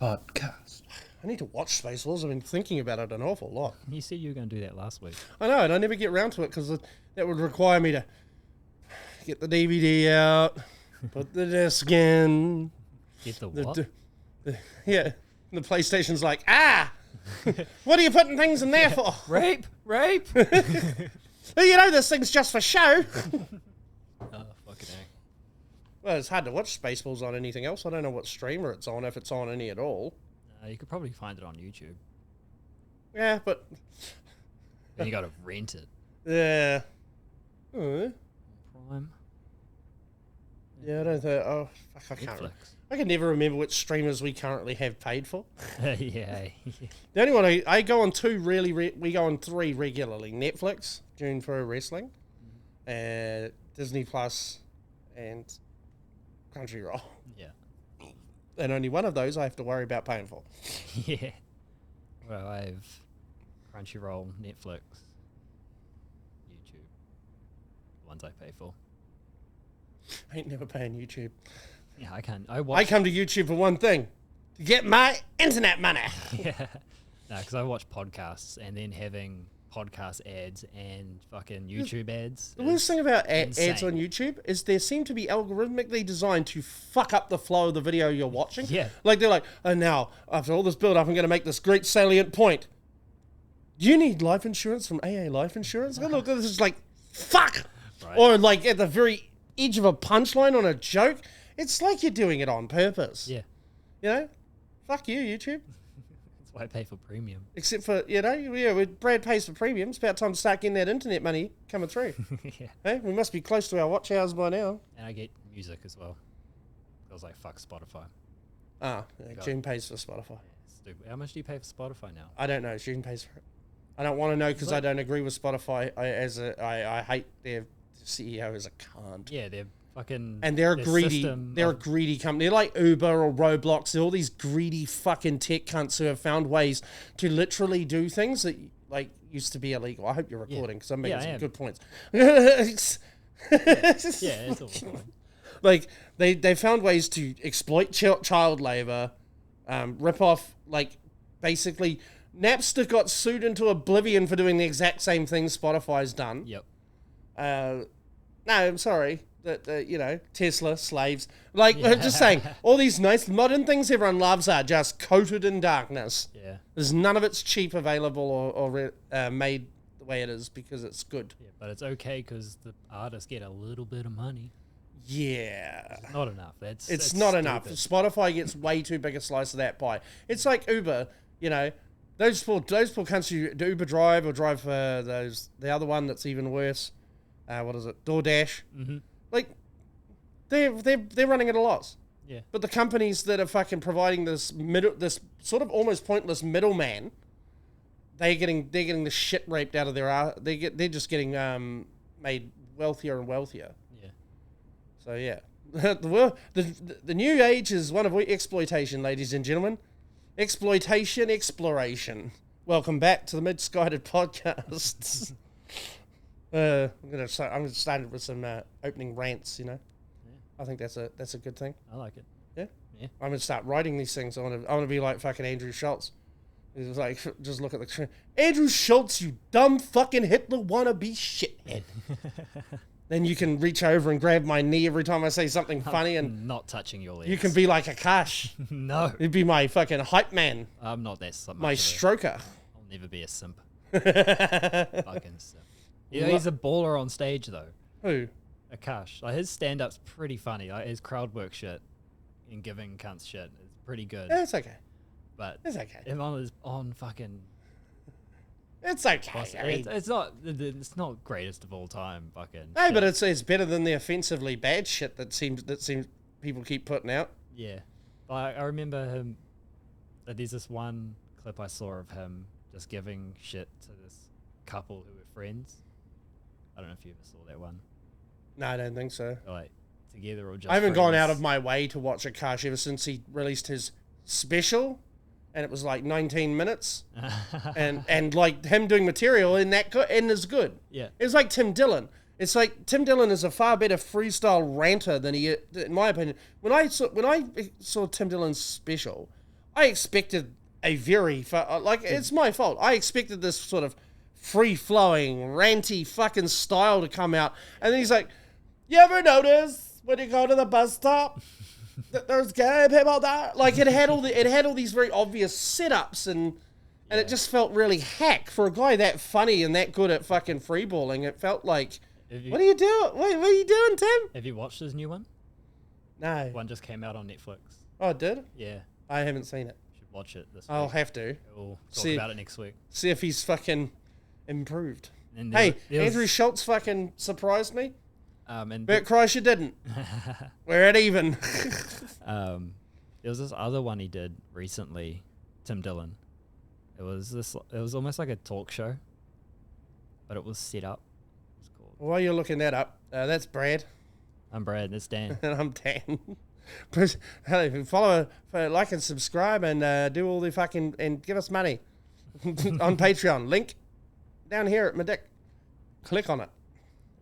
podcast. I need to watch Spaceballs. I've been thinking about it an awful lot. You said you were going to do that last week. I know, and I never get around to it because that would require me to get the DVD out, put the disc in. Get the what? Yeah, the PlayStation's like, what are you putting things in there for? Rape! You know this thing's just for show. Oh, fucking heck. Well, it's hard to watch Spaceballs on anything else. I don't know what streamer it's on, if it's on any at all. You could probably find it on YouTube. Yeah, but... Then you got to rent it. Yeah. Prime. Yeah, I don't think... Oh, fuck, I can't... I can never remember which streamers we currently have paid for. Yeah. The only one I go on we go on 3 regularly. Netflix, June Pro Wrestling, Disney Plus, and Crunchyroll. Yeah. And only one of those I have to worry about paying for. Yeah. Well, I have Crunchyroll, Netflix, YouTube. The ones I pay for. I ain't never paying YouTube. Yeah, I can't. I come to YouTube for one thing. To get my internet money. Yeah. No, because I watch podcasts and then having podcast ads and fucking YouTube ads. The worst thing about ads on YouTube is they seem to be algorithmically designed to fuck up the flow of the video you're watching. Yeah. Like they're like, oh, now, after all this build-up, I'm going to make this great salient point. You need life insurance from AA Life Insurance? Oh, look, this is like, fuck! Right. Or like at the very edge of a punchline on a joke. It's like you're doing it on purpose. Yeah. You know? Fuck you, YouTube. That's why I pay for premium. Except for, when Brad pays for premium, it's about time to start getting that internet money coming through. Yeah. Hey, we must be close to our watch hours by now. And I get music as well. I was like, fuck Spotify. June pays for Spotify. Stupid. How much do you pay for Spotify now? I don't know. June pays for it. I don't want to know because I don't agree with Spotify. I hate their CEO as a cunt. Yeah, they're fucking... And they're greedy. They're a greedy company. They're like Uber or Roblox. They're all these greedy fucking tech cunts who have found ways to literally do things that like used to be illegal. I hope you're recording because I'm making some good points. It's all fine. Like they found ways to exploit child labor, rip off like basically Napster got sued into oblivion for doing the exact same thing Spotify's done. Yep. No, I'm sorry. Tesla, slaves. Like, I'm just saying, all these nice modern things everyone loves are just coated in darkness. Yeah. There's none of it's cheap, available, or made the way it is because it's good. Yeah, but it's okay because the artists get a little bit of money. Yeah. It's not enough. It's not enough. Spotify gets way too big a slice of that pie. It's like Uber, those poor cunts who do Uber drive or drive for the other one that's even worse. What is it? DoorDash. Mm-hmm. Like, they're running at a loss. Yeah. But the companies that are fucking providing this sort of almost pointless middleman, they're getting the shit raped out of their they're just getting made wealthier and wealthier. Yeah. So yeah, the new age is one of exploitation, ladies and gentlemen. Exploration. Welcome back to the Misguided podcast. I'm gonna start with some opening rants. Yeah. I think that's a good thing. I like it. Yeah. Yeah. I'm gonna start writing these things. I want to be like fucking Andrew Schultz. It's like just look at the Andrew Schultz, you dumb fucking Hitler wannabe shithead. Then you can reach over and grab my knee every time I say something funny, and not touching your legs. You can be like Akash. No. You'd be my fucking hype man. I'm not that simp. My stroker. I'll never be a simp. Fucking simp. Yeah, he's a baller on stage though. Who? Akash. Like his stand-up's pretty funny. Like his crowd work shit and giving cunts shit is pretty good. Yeah, it's okay. But it's okay. Him on fucking. It's okay. I mean, it's not greatest of all time. Fucking. No, shit. But it's better than the offensively bad shit that seems people keep putting out. Yeah, I remember him. There's this one clip I saw of him just giving shit to this couple who were friends. I don't know if you ever saw that one. No, I don't think so. Or like together or just. I haven't friends. gone out of my way to watch Akash ever since he released his special, and it was like 19 minutes, and like him doing material in that and is good. Yeah, it's like Tim Dillon. It's like Tim Dillon is a far better freestyle ranter than he, in my opinion. When I saw Tim Dillon's special, I expected a very it's my fault. I expected this sort of free-flowing, ranty fucking style to come out, and then he's like, "You ever notice when you go to the bus stop that there's gay people there?" Like it had all these very obvious setups, and it just felt really hack for a guy that funny and that good at fucking freeballing. It felt like, what are you doing? What are you doing, Tim? Have you watched his new one? No. One just came out on Netflix. Oh, it did? Yeah. I haven't seen it. You should watch it this week. I'll have to. We'll talk about it next week. See if he's fucking improved. And hey, Andrew Schultz fucking surprised me. And Bert Kreischer didn't. We're at even. There was this other one he did recently, Tim Dillon. It was almost like a talk show, but it was set up. It's called. While you're looking that up, that's Brad. I'm Brad. That's Dan. And I'm Dan. Follow, like, and subscribe, and do all the fucking and give us money on Patreon. Link down here at my dick. Click on it.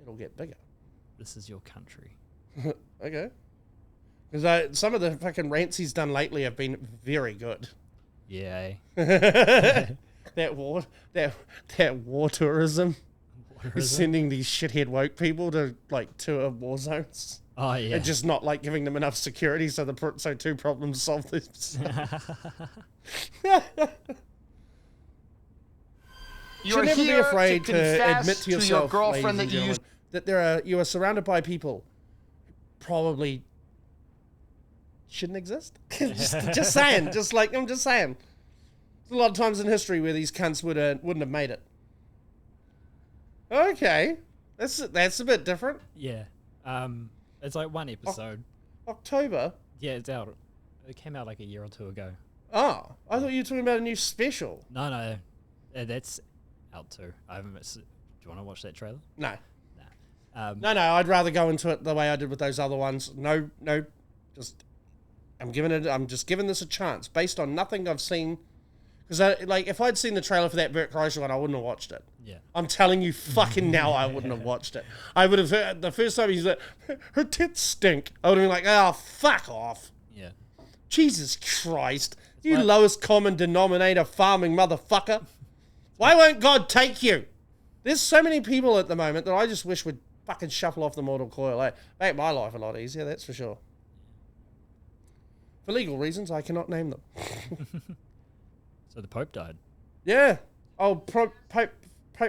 It'll get bigger. This is your country. Okay. Because some of the fucking rants he's done lately have been very good. Yeah. that war tourism. Is sending these shithead woke people to like tour war zones. Oh yeah. And just not like giving them enough security, so two problems solve this. You're never be here afraid to to admit to to yourself, your girlfriend that you that you are surrounded by people who probably shouldn't exist. just saying. I'm just saying. There's a lot of times in history where these cunts wouldn't have made it. Okay, that's a bit different. Yeah. It's like one episode. October. Yeah, it's out. It came out like a year or two ago. Oh, I thought you were talking about a new special. No, that's out too. I haven't. Do you want to watch that trailer? No. Nah. No. I'd rather go into it the way I did with those other ones. No. Just, I'm just giving this a chance based on nothing I've seen. Because if I'd seen the trailer for that Bert Kreischer one, I wouldn't have watched it. Yeah. I'm telling you, fucking now, I wouldn't have watched it. I would have heard the first time he's like, her tits stink. I would have been like, oh, fuck off. Yeah. Jesus Christ. You lowest common denominator farming motherfucker. Why won't God take you? There's so many people at the moment that I just wish would fucking shuffle off the mortal coil. Make my life a lot easier, that's for sure. For legal reasons, I cannot name them. So the Pope died. Yeah. Oh, Pope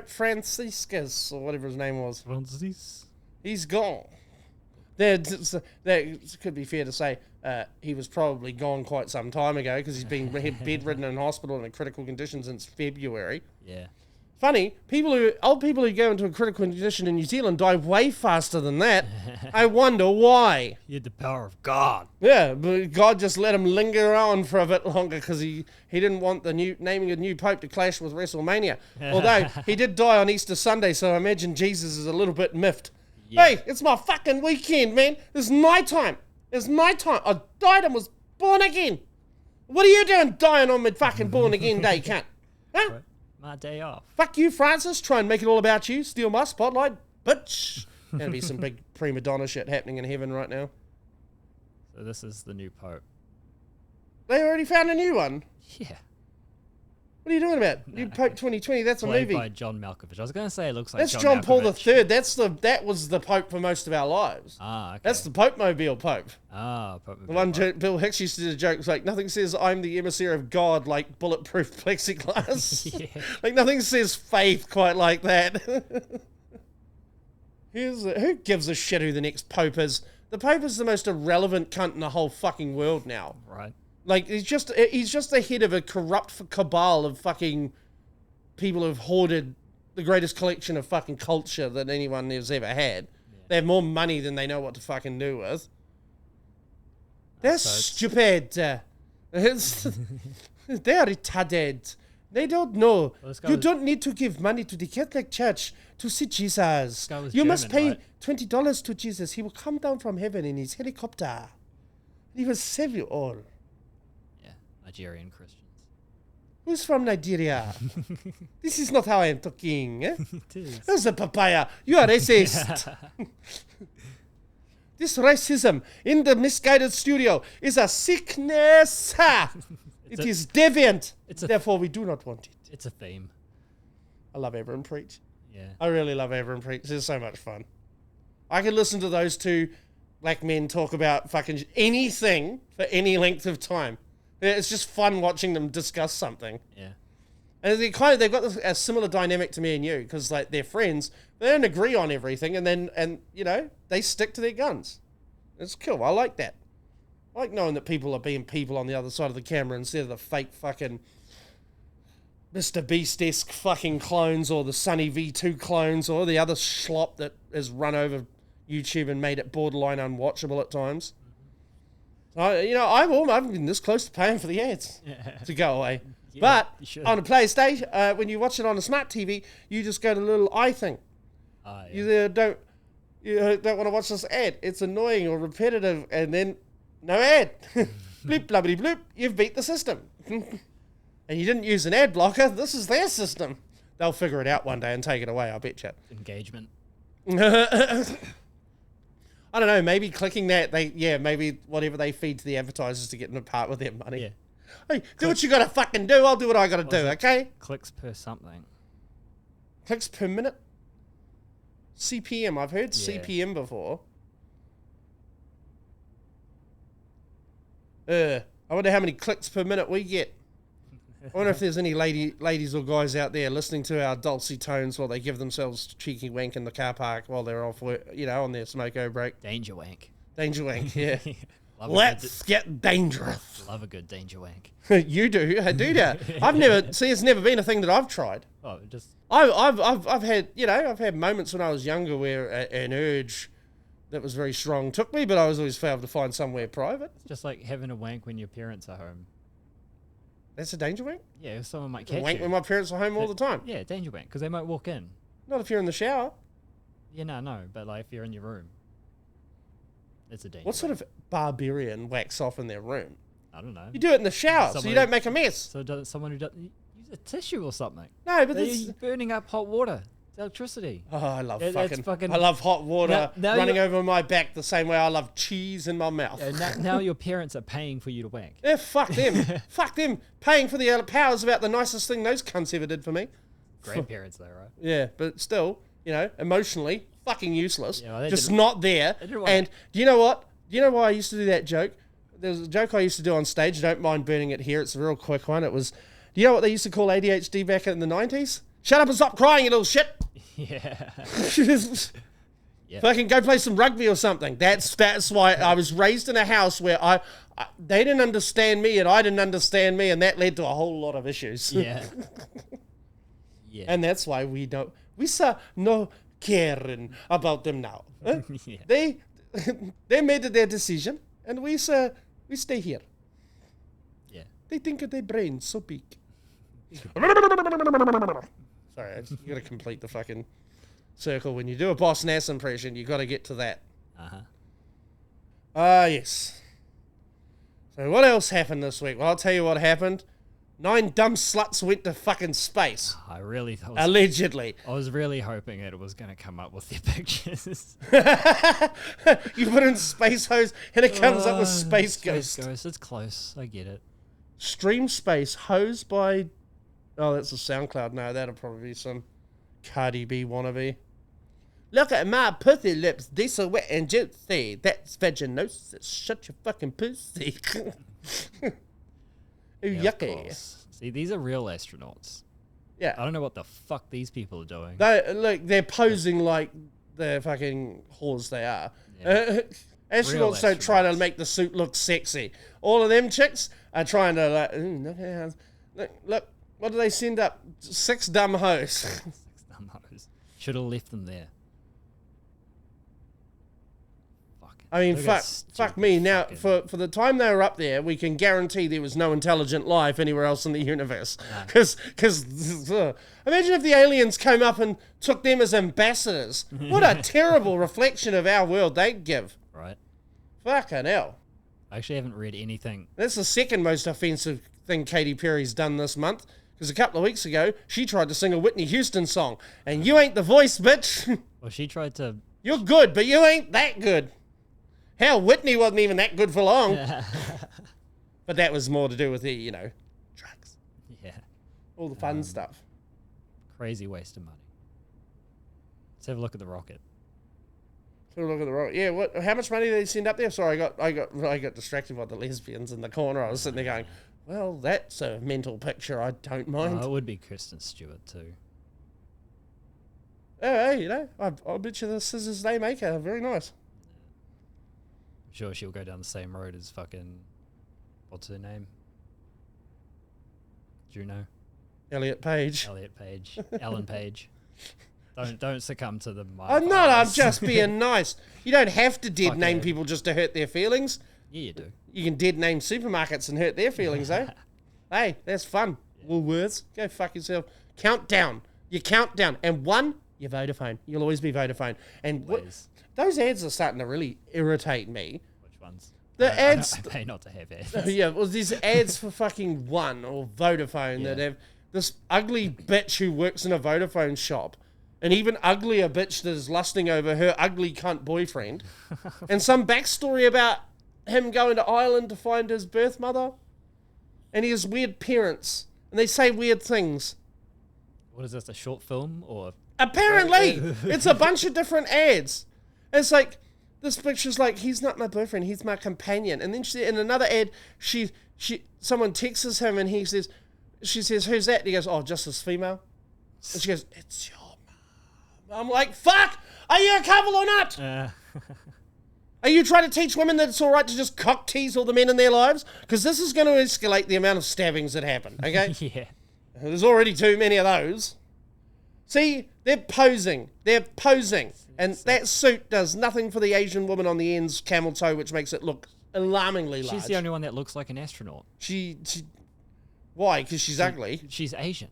Franciscus, or whatever his name was. Francis. He's gone. That could be fair to say. He was probably gone quite some time ago because he's been bedridden in hospital in a critical condition since February. Yeah. Funny, old people who go into a critical condition in New Zealand die way faster than that. I wonder why. He had the power of God. Yeah, but God just let him linger on for a bit longer because he didn't want naming a new pope to clash with WrestleMania. Although he did die on Easter Sunday, so I imagine Jesus is a little bit miffed. Yeah. Hey, it's my fucking weekend, man. It's my time. It's my time. I died and was born again. What are you doing dying on my fucking born again day, cunt? Huh? Right. My day off. Fuck you, Francis. Try and make it all about you. Steal my spotlight, bitch. Gonna be some big prima donna shit happening in heaven right now. So this is the new Pope. They already found a new one. Yeah. What are you doing about? New Pope 2020, that's a Played movie. by John Malkovich. I was going to say it looks like That's John Paul Malkovich. III. That was the Pope for most of our lives. Ah, okay. That's the Pope-mobile Pope. Ah, Pope. The one Bill Hicks used to do a joke. It's like, nothing says I'm the emissary of God like bulletproof plexiglass. Yeah. Like, nothing says faith quite like that. Who gives a shit who the next Pope is? The Pope is the most irrelevant cunt in the whole fucking world now. Right. Like, he's just the head of a corrupt cabal of fucking people who've hoarded the greatest collection of fucking culture that anyone has ever had. Yeah. They have more money than they know what to fucking do with. They're stupid. They're retarded. They don't know. Well, you don't need to give money to the Catholic Church to see Jesus. You must pay $20 to Jesus. He will come down from heaven in his helicopter. He will save you all. Nigerian Christians. Who's from Nigeria? This is not how I am talking. Eh? It is. Who's a papaya? You are racist. This racism in the Misguided studio is a sickness. It is deviant. It's a- Therefore, we do not want it. It's a theme. I love Ever and Preach. Yeah. I really love Ever and Preach. It's so much fun. I can listen to those two black men talk about fucking anything for any length of time. It's just fun watching them discuss something. Yeah. And they've got a similar dynamic to me and you, because like they're friends, they don't agree on everything, and you know, they stick to their guns. It's cool. I like that. I like knowing that people are being people on the other side of the camera instead of the fake fucking Mr. Beast-esque fucking clones or the Sunny V2 clones or the other slop that has run over YouTube and made it borderline unwatchable at times. You know, I've been this close to paying for the ads to go away. Yeah, but on a PlayStation, when you watch it on a smart TV, you just go to the little eye thing. Yeah. You don't want to watch this ad. It's annoying or repetitive, and then no ad. Bloop, blubbity bloop. You've beat the system. And you didn't use an ad blocker. This is their system. They'll figure it out one day and take it away, I bet you. Engagement. I don't know. Maybe clicking that, maybe whatever they feed to the advertisers to get in a part with their money. Yeah. Hey, do what you gotta fucking do. I'll do what I gotta do, okay? Clicks per something. Clicks per minute? CPM. I've heard Yeah. CPM before. I wonder how many clicks per minute we get. I wonder if there's any ladies or guys out there listening to our dulcet tones while they give themselves a cheeky wank in the car park while they're off work, you know, on their smoko break. Danger wank. Danger wank, yeah. Let's get dangerous. Love a good danger wank. You do, I do that. I've never see. It's never been a thing that I've tried. Oh, just I've had, you know, I've had moments when I was younger where an urge that was very strong took me, but I was always failed to find somewhere private. just like having a wank when your parents are home. That's a danger wank. Yeah, someone might I catch wank you. when my parents are home all the time. Yeah, danger wank, because they might walk in. Not if you're in the shower. Yeah, no, but like if you're in your room, it's a danger. What sort of barbarian whacks off in their room? I don't know. You do it in the shower, so you Someone- don't make a mess. So does someone who does use a tissue or something? No, but They're this. burning up hot water. It's electricity. Oh, I love That's fucking. I love hot water Now running you're- over my back the same way I love cheese in my mouth. Now your parents are paying for you to wank. Yeah, fuck them. Fuck them. Paying for the power is about the nicest thing those cunts ever did for me. Grandparents though, right? Yeah, but still, you know, emotionally, fucking useless. Yeah, well, they just didn't- not there. they didn't want And do you know what? Do you know why I used to do that joke? There's a joke I used to do on stage. Don't mind burning it here. It's a real quick one. It was, do you know what they used to call ADHD back in the 90s? Shut up and stop crying, you little shit. Yeah. Yeah. Fucking go play some rugby or something. That's why I was raised in a house where they didn't understand me and I didn't understand me, and that led to a whole lot of issues. Yeah. Yeah. And that's why we saw no caring about them now. Huh? Yeah. They made their decision, and we stay here. Yeah. They think of their brains so big. Sorry, you got to complete the fucking circle. When you do a Boss Nass impression, you got to get to that. Yes. So what else happened this week? Well, I'll tell you what happened. 9 dumb sluts went to fucking space. I really thought. Allegedly. I was really hoping it was going to come up with their pictures. You put in Space Hose and it comes up with Space Ghost. It's close. I get it. Stream Space Hose by... Oh, that's a SoundCloud. No, that'll probably be some Cardi B wannabe. Look at my pussy lips. They so wet and juicy. That's vaginosis. Shut your fucking pussy. Ooh, Yeah, of yucky. course. See, these are real astronauts. Yeah. I don't know what the fuck these people are doing. They're posing like the fucking whores they are. Yeah. Astronauts don't try to make the suit look sexy. All of them chicks are trying to like, look, what do they send up? 6 dumb hoes. Should have left them there. I mean, Look at fuck me. Now, fucking- for the time they were up there, we can guarantee there was no intelligent life anywhere else in the universe. Because imagine if the aliens came up and took them as ambassadors. What a terrible reflection of our world they'd give. Right. Fucking hell. I actually haven't read anything. That's the second most offensive thing Katy Perry's done this month. Because a couple of weeks ago, she tried to sing a Whitney Houston song. And you ain't the voice, bitch. Well, she tried to... You're good, but you ain't that good. Hell, Whitney wasn't even that good for long. But that was more to do with the, drugs. Yeah. All the fun stuff. Crazy waste of money. Let's have a look at the rocket. So look at the rocket. Yeah, how much money did they send up there? Sorry, I got distracted by the lesbians in the corner. I was sitting there going, well, that's a mental picture I don't mind. It would be Kristen Stewart too. Oh, hey, I bet you the scissors they make are very nice. I'm sure she'll go down the same road as fucking... What's her name? Juno? Elliot Page. Elliot Page. Ellen Page. Don't succumb to the... I'm not, I'm just being nice. You don't have to dead name people just to hurt their feelings. Yeah, you do. You can dead name supermarkets and hurt their feelings, eh? Hey, that's fun. Yeah. Woolworths, go fuck yourself. Countdown. You count down. And one, you're Vodafone. You'll always be Vodafone. And those ads are starting to really irritate me. Which ones? The ads... I pay not to have ads. Yeah, well, these ads for fucking One or Vodafone that have this ugly bitch who works in a Vodafone shop. An even uglier bitch that is lusting over her ugly cunt boyfriend. And some backstory about him going to Ireland to find his birth mother. And he has weird parents. And they say weird things. What is this, a short film or... Apparently! It's a bunch of different ads. And it's like, this picture's like, he's not my boyfriend, he's my companion. And then in another ad, someone texts him and she says, who's that? And he goes, oh, just this female. And she goes, it's your mom. I'm like, fuck! Are you a couple or not? Are you trying to teach women that it's all right to just cock tease all the men in their lives? Because this is going to escalate the amount of stabbings that happen, okay? Yeah. There's already too many of those. See, they're posing. And that suit does nothing for the Asian woman on the end's camel toe, which makes it look alarmingly large. She's the only one that looks like an astronaut. Why? Because she's ugly? She's Asian.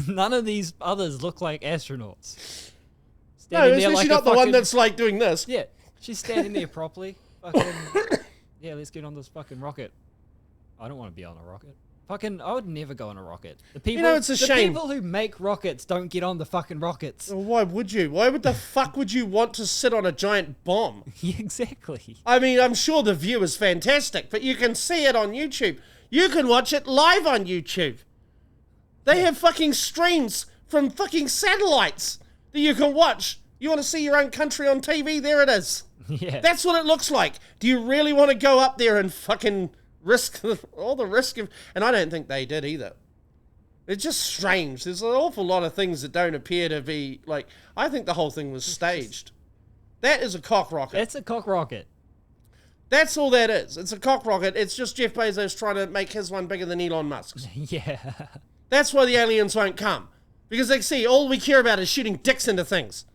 None of these others look like astronauts. No, especially not the one that's like doing this. Yeah, she's standing there properly. Fucking, yeah, let's get on this fucking rocket. I don't want to be on a rocket. I would never go on a rocket. The people, it's a shame. People who make rockets don't get on the fucking rockets. Well, why would you? Why would the fuck would you want to sit on a giant bomb? Yeah, exactly. I mean, I'm sure the view is fantastic, but you can see it on YouTube. You can watch it live on YouTube. They have fucking streams from fucking satellites that you can watch. You want to see your own country on TV? There it is. Yeah. That's what it looks like. Do you really want to go up there and fucking risk all the risk of... And I don't think they did either. It's just strange. There's an awful lot of things that don't appear to be like... I think the whole thing was staged. That is a cock rocket. It's a cock rocket. That's all that is. It's a cock rocket. It's just Jeff Bezos trying to make his one bigger than Elon Musk's. Yeah. That's why the aliens won't come. Because they see all we care about is shooting dicks into things.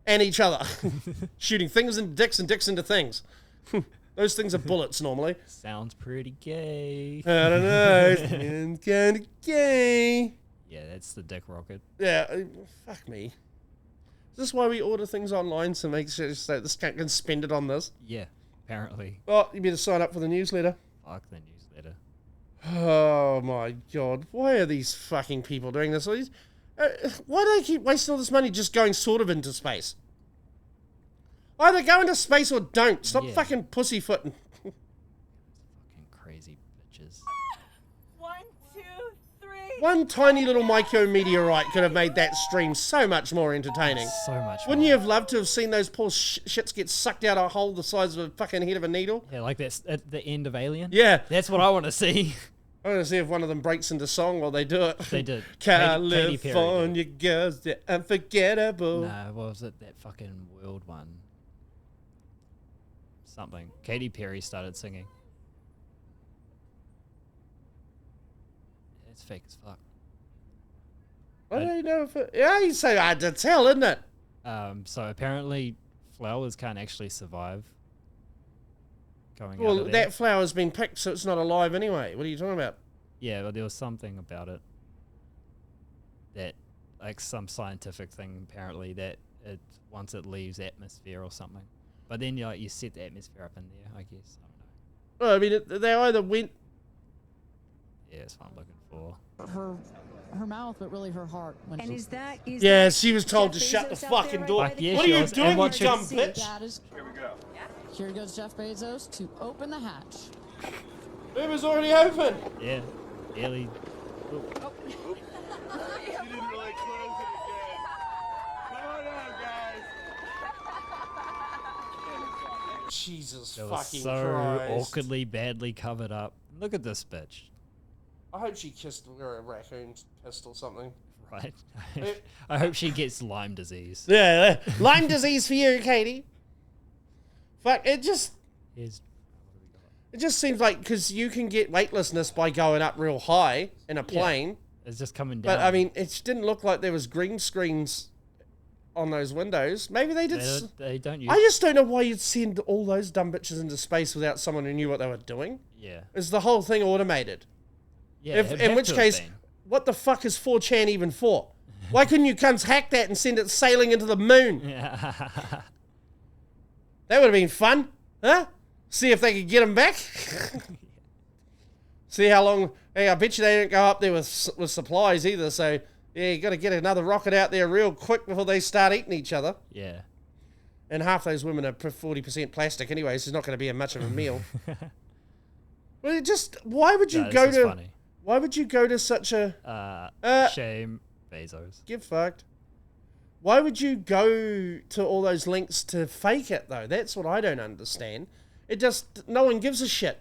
And each other. Shooting things into dicks and dicks into things. Those things are bullets normally. Sounds pretty gay. I don't know. It's kind of gay. Yeah, that's the dick rocket. Yeah, fuck me. Is this why we order things online to make sure so this cat can spend it on this? Yeah, apparently. Well, you better sign up for the newsletter. Fuck the newsletter. Oh my god. Why are these fucking people doing this? Why do they keep wasting all this money just going sort of into space? Either go into space or don't. Stop fucking pussyfooting. Fucking crazy bitches. 1, 2, 3. One tiny little micrometeorite could have made that stream so much more entertaining. So much more. Wouldn't you have loved to have seen those poor shits get sucked out of a hole the size of a fucking head of a needle? Yeah, like that's at the end of Alien? Yeah. That's what I want to see. I want to see if one of them breaks into song while they do it. They did. California girls, they're unforgettable. Nah, what was it? That fucking world one. Something. Katy Perry started singing. It's fake as fuck. I don't know if it... Yeah, you say hard to tell, isn't it? So apparently flowers can't actually survive. Well, that flower's been picked, so it's not alive anyway. What are you talking about? Yeah, but there was something about it that, like some scientific thing apparently, that it once it leaves atmosphere or something. But then you set the atmosphere up in there, I guess. I don't know. Well, I mean, they either went... Yeah, that's what I'm looking for. Her mouth, but really her heart. Yeah, she was told to shut the fucking door. Yeah, what are you doing, you dumb bitch? Here we go. Here goes Jeff Bezos to open the hatch. It was already open. Yeah. Ellie. She didn't really close it again. Come on out, guys. Jesus It was fucking so Christ. awkwardly, badly covered up. Look at this bitch. I hope she kissed or a raccoon kissed or something. Right? I hope she gets Lyme disease. Yeah, Lyme disease for you, Katie. Fuck, it just seems like because you can get weightlessness by going up real high in a plane. It's just coming down. But I mean, it didn't look like there was green screens on those windows. Maybe they did. They don't use. I just don't know why you'd send all those dumb bitches into space without someone who knew what they were doing. Yeah. Is the whole thing automated? Yeah. In which case, what the fuck is 4chan even for? Why couldn't you cunts hack that and send it sailing into the moon? Yeah. That would have been fun, huh? See if they could get them back. See how long. Hey, I bet you they don't go up there with supplies either. So yeah, you got to get another rocket out there real quick before they start eating each other. Yeah. And half those women are 40% plastic anyway, so it's not going to be much of a meal. Well, why would you go to? Funny. Why would you go to such a? Shame, Bezos. Get fucked. Why would you go to all those links to fake it though? That's what I don't understand. No one gives a shit.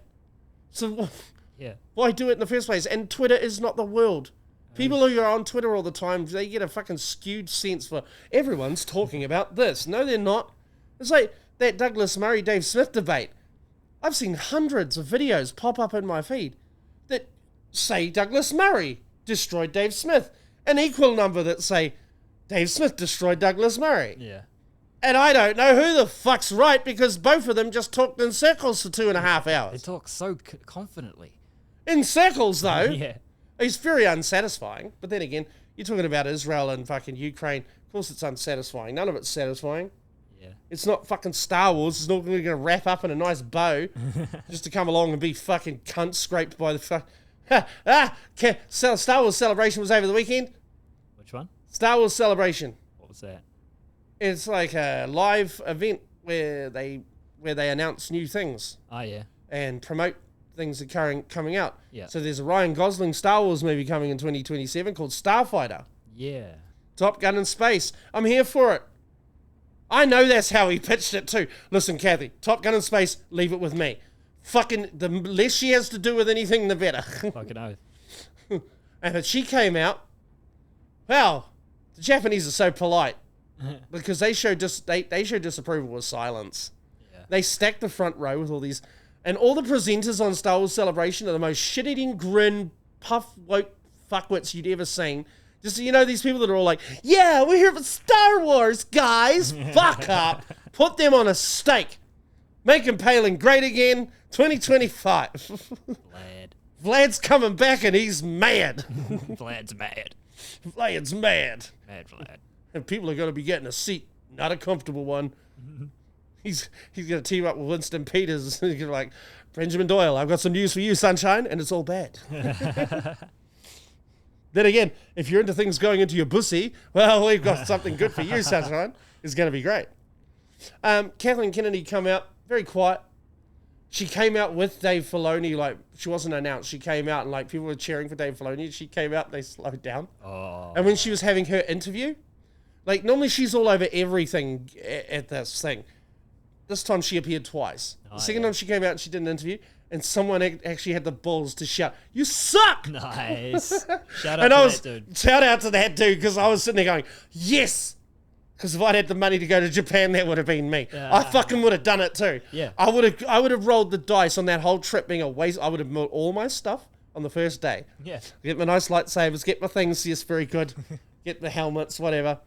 So Yeah. why do it in the first place? And Twitter is not the world. People who are on Twitter all the time, they get a fucking skewed sense for everyone's talking about this. No, they're not. It's like that Douglas Murray-Dave Smith debate. I've seen hundreds of videos pop up in my feed that say Douglas Murray destroyed Dave Smith. An equal number that say Dave Smith destroyed Douglas Murray. Yeah. And I don't know who the fuck's right because both of them just talked in circles for 2.5 They hours. talk so confidently. In circles, though. Yeah. It's very unsatisfying. But then again, you're talking about Israel and fucking Ukraine. Of course it's unsatisfying. None of it's satisfying. Yeah. It's not fucking Star Wars. It's not going to wrap up in a nice bow just to come along and be fucking cunt scraped by the fuck. Star Wars Celebration was over the weekend. Which one? Star Wars Celebration. What was that? It's like a live event where they announce new things Oh, yeah. and promote things that are coming out. Yeah. So there's a Ryan Gosling Star Wars movie coming in 2027 called Starfighter. Yeah. Top Gun in space. I'm here for it. I know that's how he pitched it too. Listen, Kathy, Top Gun in space, leave it with me. Fucking, the less she has to do with anything, the better. Fucking oath. And she came out. Well, the Japanese are so polite because they show disapproval with silence. Yeah. They stack the front row with all these, and all the presenters on Star Wars Celebration are the most shit-eating grin, puff woke fuckwits you'd ever seen. Just, you know, these people that are all like, yeah, we're here for Star Wars, guys. Fuck up. Put them on a stake. Make Impaling great again. 2025. Vlad. Vlad's coming back and he's mad. Vlad's mad. Vlad's mad. Mad Vlad. And people are going to be getting a seat, not a comfortable one. He's going to team up with Winston Peters. He's going to be like, Benjamin Doyle, I've got some news for you, sunshine, and it's all bad. Then again, if you're into things going into your pussy, well, we've got something good for you, sunshine. It's going to be great. Kathleen Kennedy come out, very quiet. She came out with Dave Filoni, like, she wasn't announced. She came out and, like, people were cheering for Dave Filoni. She came out and they slowed down. Oh. And when she was having her interview, like, normally she's all over everything at this thing. This time she appeared twice. Oh, the second yeah. time she came out, she did an interview, and someone actually had the balls to shout, "You suck!" Nice. Shout out And to that dude. shout out to that dude, because I was sitting there going, yes! Because if I'd had the money to go to Japan, that would have been me. I fucking would have done it too. Yeah. I would have rolled the dice on that whole trip being a waste. I would have bought all my stuff on the first day. Yeah. Get my nice lightsabers, get my things, yes, very good. Get the helmets, whatever.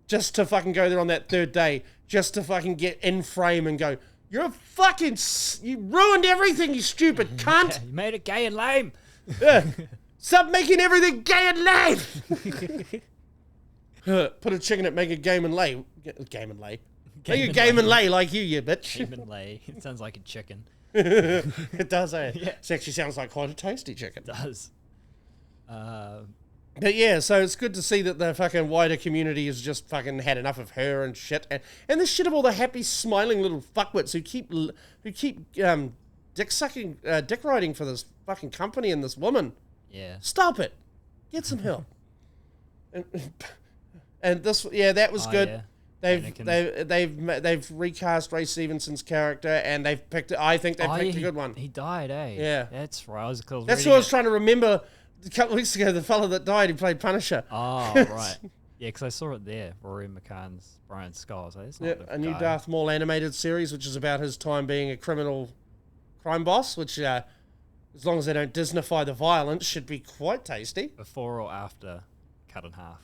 Just to fucking go there on that third day. Just to fucking get in frame and go, you're a fucking... You ruined everything, you stupid cunt. You made it gay and lame. Stop making everything gay and lame. Put a chicken at make a game and lay. Game and lay. Make a game and lay like you bitch. Game and lay. It sounds like a chicken. It does, eh? Yeah. It actually sounds like quite a tasty chicken. It does. But yeah, so it's good to see that the fucking wider community has just fucking had enough of her and shit, and the shit of all the happy, smiling little fuckwits who keep dick riding for this fucking company and this woman. Yeah. Stop it. Get some help. and this, yeah, that was good. Yeah. They've recast Ray Stevenson's character, and they've picked. I think they picked a good one. He died, eh? Yeah, that's right. That's what I was trying to remember. A couple of weeks ago, the fella that died who played Punisher. Oh, right. Yeah, because I saw it there. Rory McCann's Brian Scott. So that's not a new Darth Maul animated series, which is about his time being a crime boss, which, as long as they don't Disneyfy the violence, should be quite tasty. Before or after Cut in Half?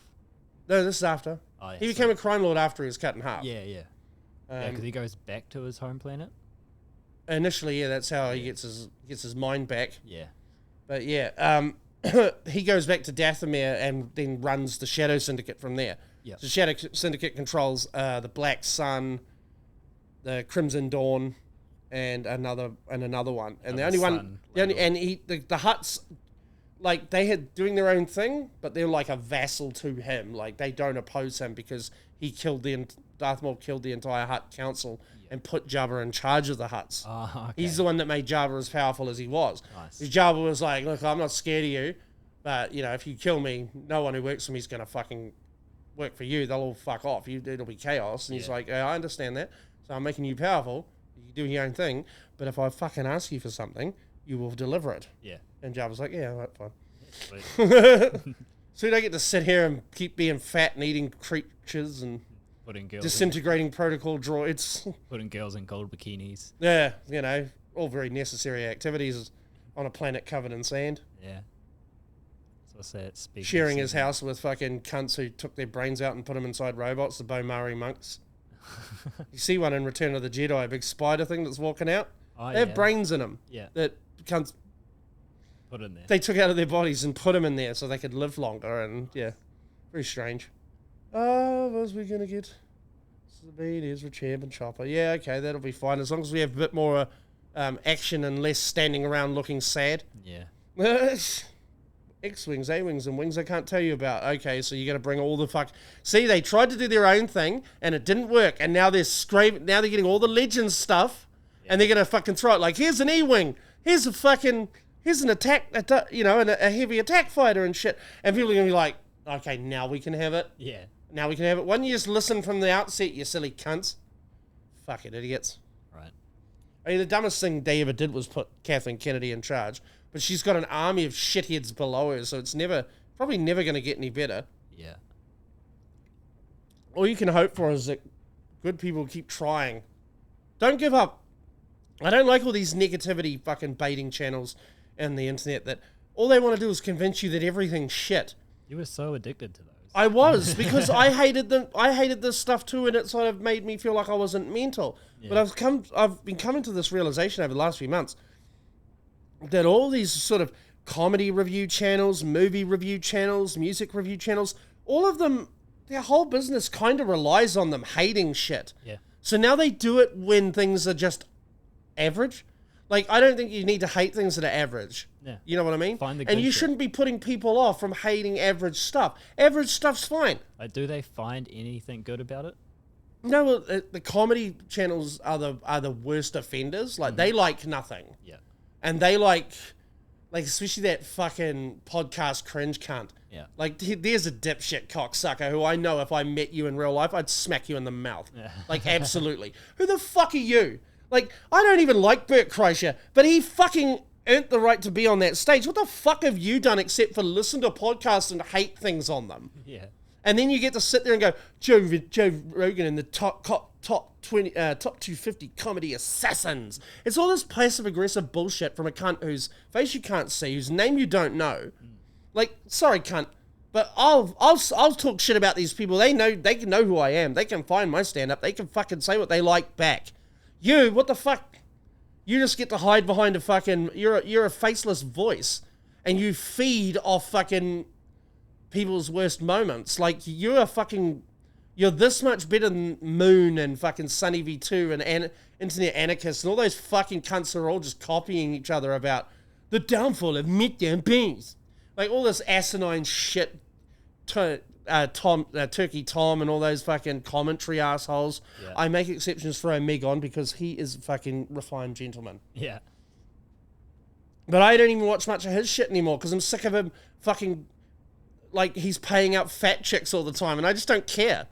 No, this is after. Oh, yeah, he became a crime lord after he was cut in half. Yeah. Yeah, because he goes back to his home planet. Initially, yeah, that's how he gets his mind back. Yeah. But yeah, he goes back to Dathomir and then runs the Shadow Syndicate from there. Yeah. So Shadow Syndicate controls the Black Sun, the Crimson Dawn, and another one. And the only one, the Hutts, like they had doing their own thing, but they're like a vassal to him. Like they don't oppose him because he Darth Maul killed the entire Hutt council and put Jabba in charge of the Hutts. Oh, okay. He's the one that made Jabba as powerful as he was. Nice. Jabba was like, look, I'm not scared of you, but you know, if you kill me, no one who works for me is gonna fucking work for you. They'll all fuck off. It'll be chaos. And he's like, I understand that. So I'm making you powerful. You do your own thing. But if I fucking ask you for something, you will deliver it. Yeah. And Jabba's like, yeah, right, fine. Sweet. So you don't get to sit here and keep being fat and eating creatures and disintegrating protocol droids. Putting girls in gold bikinis. Yeah, you know, all very necessary activities on a planet covered in sand. Yeah. So I say it's sharing his house with fucking cunts who took their brains out and put them inside robots, the Maori monks. You see one in Return of the Jedi, a big spider thing that's walking out. Oh, they have brains in them. Yeah. That cunts put in there. They took out of their bodies and put them in there so they could live longer, and yeah, very strange. Oh, what was we gonna get? Sabine, Ezra, Champ, and Chopper. Yeah, okay, that'll be fine as long as we have a bit more action and less standing around looking sad. Yeah. X-Wings, A-Wings, and Wings I can't tell you about. Okay, so you're going to bring all the fuck... See, they tried to do their own thing, and it didn't work, and now they're getting all the Legends stuff, and they're going to fucking throw it like, here's an E-Wing, here's an attack, and a heavy attack fighter and shit, and people are going to be like, okay, now we can have it. Yeah. Now we can have it. Why don't you just listen from the outset, you silly cunts? Fuck it, idiots. Right. I mean, the dumbest thing they ever did was put Kathleen Kennedy in charge. But she's got an army of shitheads below her, so it's probably never going to get any better. Yeah. All you can hope for is that good people keep trying. Don't give up. I don't like all these negativity fucking baiting channels on the internet that all they want to do is convince you that everything's shit. You were so addicted to those. I was, because I hated them. I hated this stuff too, and it sort of made me feel like I wasn't mental. Yeah. But I've been coming to this realization over the last few months that all these sort of comedy review channels, movie review channels, music review channels, all of them, their whole business kind of relies on them hating shit. Yeah. So now they do it when things are just average. Like, I don't think you need to hate things that are average. Yeah. You know what I mean? Find the good and you shit. shouldn't be putting people off from hating average stuff. Average stuff's fine. Do they find anything good about it? No, the comedy channels are the worst offenders. Like, they like nothing. Yeah. And they like especially that fucking podcast cringe cunt. Yeah. Like, there's a dipshit cocksucker who I know if I met you in real life, I'd smack you in the mouth. Yeah. Like, absolutely. Who the fuck are you? Like, I don't even like Bert Kreischer, but he fucking earned the right to be on that stage. What the fuck have you done except for listen to podcasts and hate things on them? Yeah. And then you get to sit there and go, Joe Rogan in the top 250 comedy assassins. It's all this passive aggressive bullshit from a cunt whose face you can't see, whose name you don't know. Like, sorry, cunt, but I'll talk shit about these people. They can know who I am. They can find my stand up. They can fucking say what they like back. You, what the fuck? You just get to hide behind a fucking... You're a faceless voice. And you feed off fucking people's worst moments. Like, you're this much better than Moon and fucking Sunny V2 and Internet Anarchists and all those fucking cunts who are all just copying each other about the downfall of midterm beings. Like all this asinine shit, Turkey Tom and all those fucking commentary assholes. Yeah. I make exceptions for Meg on because he is a fucking refined gentleman. Yeah. But I don't even watch much of his shit anymore because I'm sick of him fucking, like, he's paying out fat chicks all the time and I just don't care.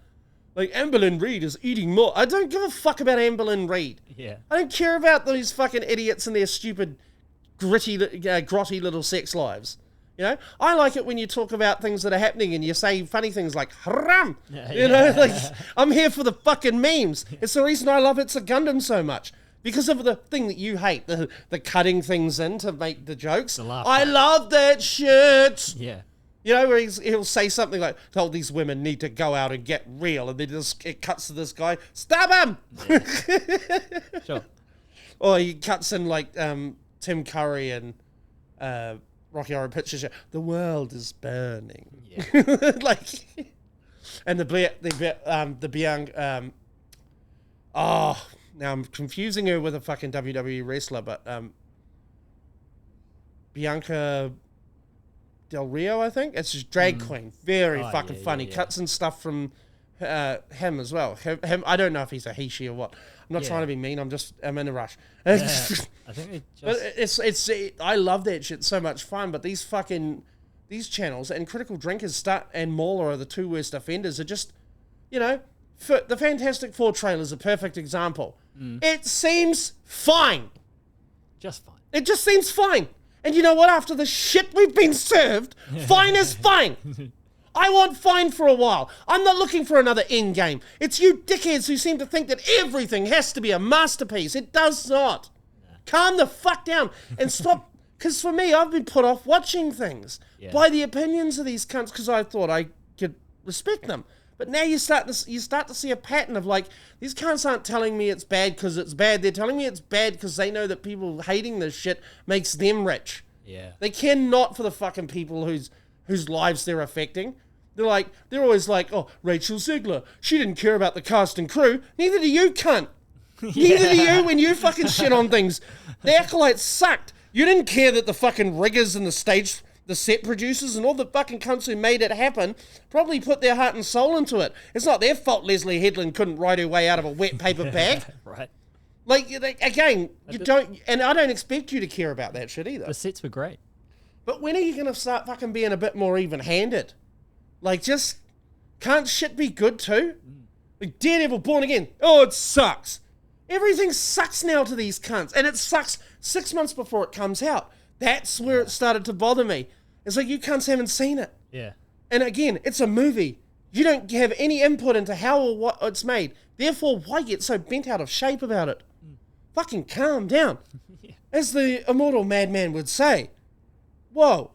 Like, Amberlynn Reid is eating more. I don't give a fuck about Amberlynn Reid. Yeah. I don't care about those fucking idiots and their stupid, grotty little sex lives. You know? I like it when you talk about things that are happening and you say funny things like, haram! You know? Like, I'm here for the fucking memes. It's the reason I love It's a Gundam so much. Because of the thing that you hate, the cutting things in to make the jokes. I love that shit. Yeah. You know, where he'll say something like, "Oh, these women need to go out and get real," and then it cuts to this guy, "Stab him!" Yeah. Sure. Or he cuts in like Tim Curry and Rocky Horror Picture Show. The world is burning. Yeah. Like, and the Bianca. Now I'm confusing her with a fucking WWE wrestler, but Bianca Del Rio, I think. It's just drag queen. Very fucking funny. Yeah. Cuts and stuff from him as well. Him, I don't know if he's a he, she, or what. I'm not trying to be mean. I'm in a rush. Yeah, I think But I love that shit. It's so much fun. But these channels and Critical Drinkers and Mauler are the two worst offenders. Are just, you know, the Fantastic Four trailer is a perfect example. It seems fine. Just fine. It just seems fine. And you know what? After the shit we've been served, fine is fine. I want fine for a while. I'm not looking for another Endgame. It's you dickheads who seem to think that everything has to be a masterpiece. It does not. Calm the fuck down and stop. Because for me, I've been put off watching things by the opinions of these cunts because I thought I could respect them. But now you start to see a pattern of like, these cunts aren't telling me it's bad because it's bad. They're telling me it's bad because they know that people hating this shit makes them rich. Yeah. They care not for the fucking people whose lives they're affecting. They're always like, oh, Rachel Zegler, she didn't care about the cast and crew. Neither do you, cunt. Neither do you when you fucking shit on things. The Acolytes sucked. You didn't care that the fucking riggers and the set producers and all the fucking cunts who made it happen probably put their heart and soul into it. It's not their fault Leslie Headland couldn't write her way out of a wet paper bag. Right. Like, again, you don't, and I don't expect you to care about that shit either. The sets were great. But when are you going to start fucking being a bit more even-handed? Like, just, can't shit be good too? Like, Daredevil Born Again, oh, it sucks. Everything sucks now to these cunts, and it sucks 6 months before it comes out. That's where it started to bother me. It's like, you cunts haven't seen it. Yeah. And again, it's a movie. You don't have any input into how or what it's made. Therefore, why get so bent out of shape about it? Fucking calm down. As the immortal madman would say, whoa.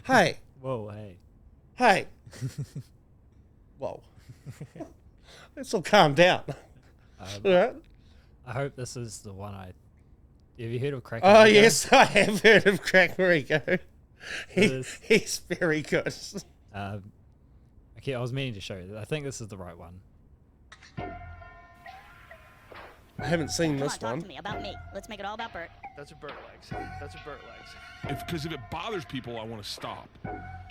Hey. Whoa, hey. Hey. Whoa. Let's all calm down. All right? I hope this is the one Have you heard of Crack? Oh, yes, I have heard of Crack Rico. He's very good. Okay, I was meaning to show you. I think this is the right one. I haven't seen this Come on, one. talk to me about me. Let's make it all about Bert. That's what Bert likes. That's what Bert likes. Because if it bothers people, I want to stop.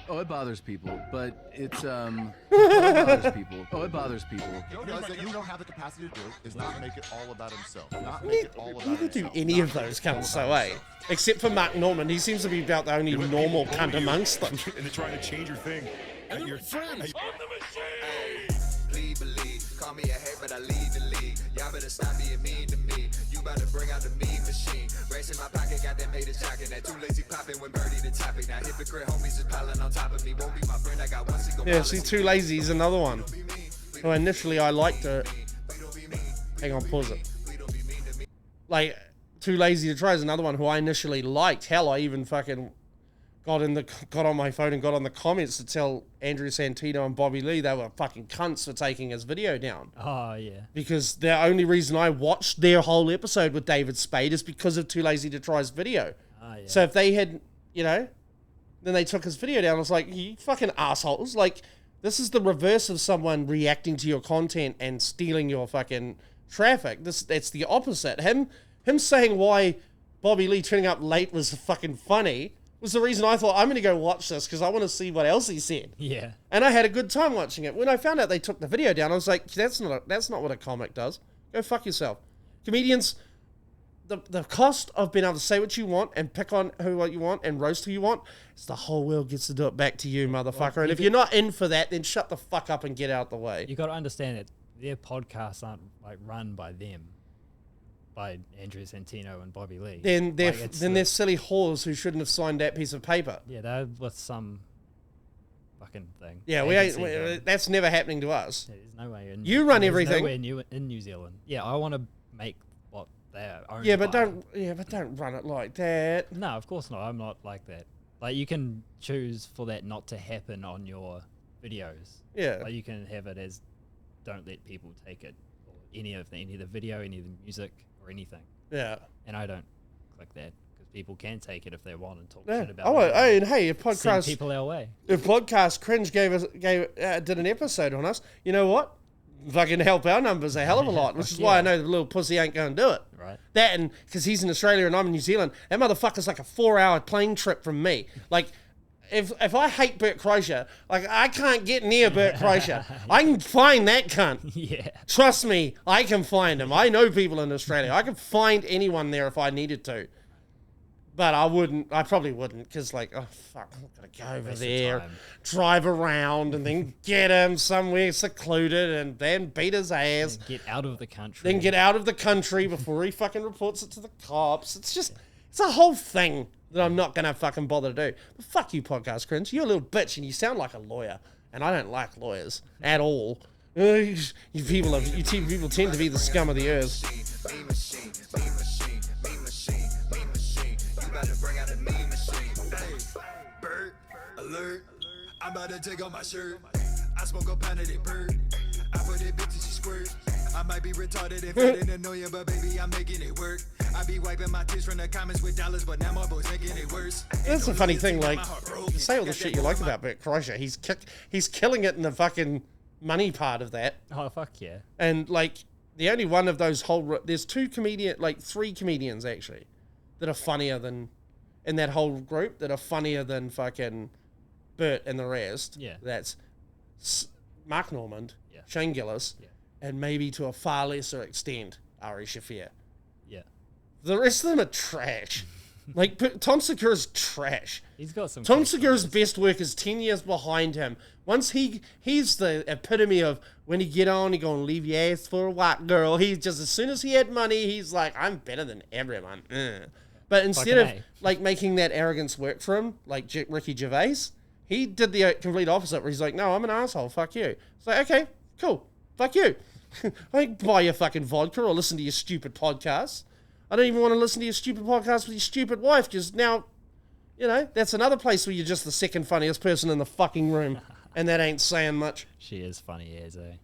Oh, it bothers people, but it's oh, it bothers people. Oh, it bothers people. You realize that you don't have the capacity to do is not make it all about himself. Not make it all about You could do himself. any of those cunts, so except for Mark Norman. He seems to be about the only normal cunt amongst them. And they're trying to change your thing. And your friends. On the machine! Please believe, call me a hater, but I lead the league. Y'all better stop being mean to me. You about to bring out the mean machine. Racing my pocket, got that made a jacket. That too lazy popping when Birdie the topic. Now hypocrite homies is piling on top of me. Won't be my friend, I got one single Yeah, see, Too Lazy is another one. Who initially I liked it. Hang on, pause it. Like, Too Lazy to Try is another one who I initially liked. Hell, I even fucking got on my phone and got on the comments to tell Andrew Santino and Bobby Lee they were fucking cunts for taking his video down. Oh, yeah. Because the only reason I watched their whole episode with David Spade is because of Too Lazy to Try's video. Oh, yeah. So if they had, you know, then they took his video down. I was like, you fucking assholes. Like, this is the reverse of someone reacting to your content and stealing your fucking traffic. It's the opposite. Him saying why Bobby Lee turning up late was fucking funny was the reason I thought, I'm going to go watch this because I want to see what else he said. Yeah. And I had a good time watching it. When I found out they took the video down, I was like, that's not what a comic does. Go fuck yourself. Comedians, the cost of being able to say what you want and pick on what you want and roast who you want, is the whole world gets to do it back to you, motherfucker. And if you're not in for that, then shut the fuck up and get out the way. You got to understand that their podcasts aren't like run by them, by Andrew Santino and Bobby Lee. Then they're silly whores who shouldn't have signed that piece of paper. Yeah, they're with some fucking thing. Yeah, that's never happening to us. Yeah, there's no way. You run everything. Nowhere in New Zealand. Yeah, I want to make what they're owned but by. don't run it like that. No, of course not. I'm not like that. Like, you can choose for that not to happen on your videos. Yeah. Like, you can have it as don't let people take it, or any of the video, any of the music, or anything. Yeah. And I don't click that because people can take it if they want and talk Yeah. shit about Oh, it. and hey, if Send podcast people our way. If Podcast Cringe did an episode on us, you know what? Fucking help our numbers a hell of a lot, which is why I know the little pussy ain't going to do it. Right. That, and because he's in Australia and I'm in New Zealand, that motherfucker's like a 4-hour plane trip from me. Like, if I hate Bert Kreischer, like, I can't get near Bert Kreischer. I can find that cunt. Yeah. Trust me, I can find him. I know people in Australia. I can find anyone there if I needed to. But I probably wouldn't, because, like, oh, fuck, I'm going to go over there, drive around, and then get him somewhere secluded, and then beat his ass. And get out of the country. Then get out of the country before he fucking reports it to the cops. It's just, it's a whole thing that I'm not going to fucking bother to do. But fuck you, Podcast Cringe. You're a little bitch, and you sound like a lawyer, and I don't like lawyers at all. You people tend to be the scum of the earth. Bird alert, I'm about to take off my shirt. I smoke a pound of that bird. I put it bitch and she squirt. I might be retarded if it didn't annoy you, but baby, I'm making it work. I be wiping my tears from the comments with dollars, but now my boy's making it worse. That's the funny thing, like, you say all the shit you like about Bert Kreischer. He's killing it in the fucking money part of that. Oh, fuck yeah. And, like, the only one of those there's three comedians, actually, that are funnier than, in that whole group, that are funnier than fucking Bert and the rest. Yeah. That's Mark Normand, Shane Gillis, and maybe to a far lesser extent, Ari Shaffir. Yeah. The rest of them are trash. Like, Tom Segura's trash. He's got some... Tom Segura's best work is 10 years behind him. Once he's the epitome of when he get on, he gonna leave your ass for a white girl. He just, as soon as he had money, he's like, I'm better than everyone. But instead of, like, making that arrogance work for him, like Ricky Gervais, he did the complete opposite, where he's like, no, I'm an asshole, fuck you. It's like, okay, cool, fuck you. I don't buy your fucking vodka or listen to your stupid podcasts. I don't even want to listen to your stupid podcast with your stupid wife, because now, you know, that's another place where you're just the second funniest person in the fucking room, and that ain't saying much. She is funny as eh?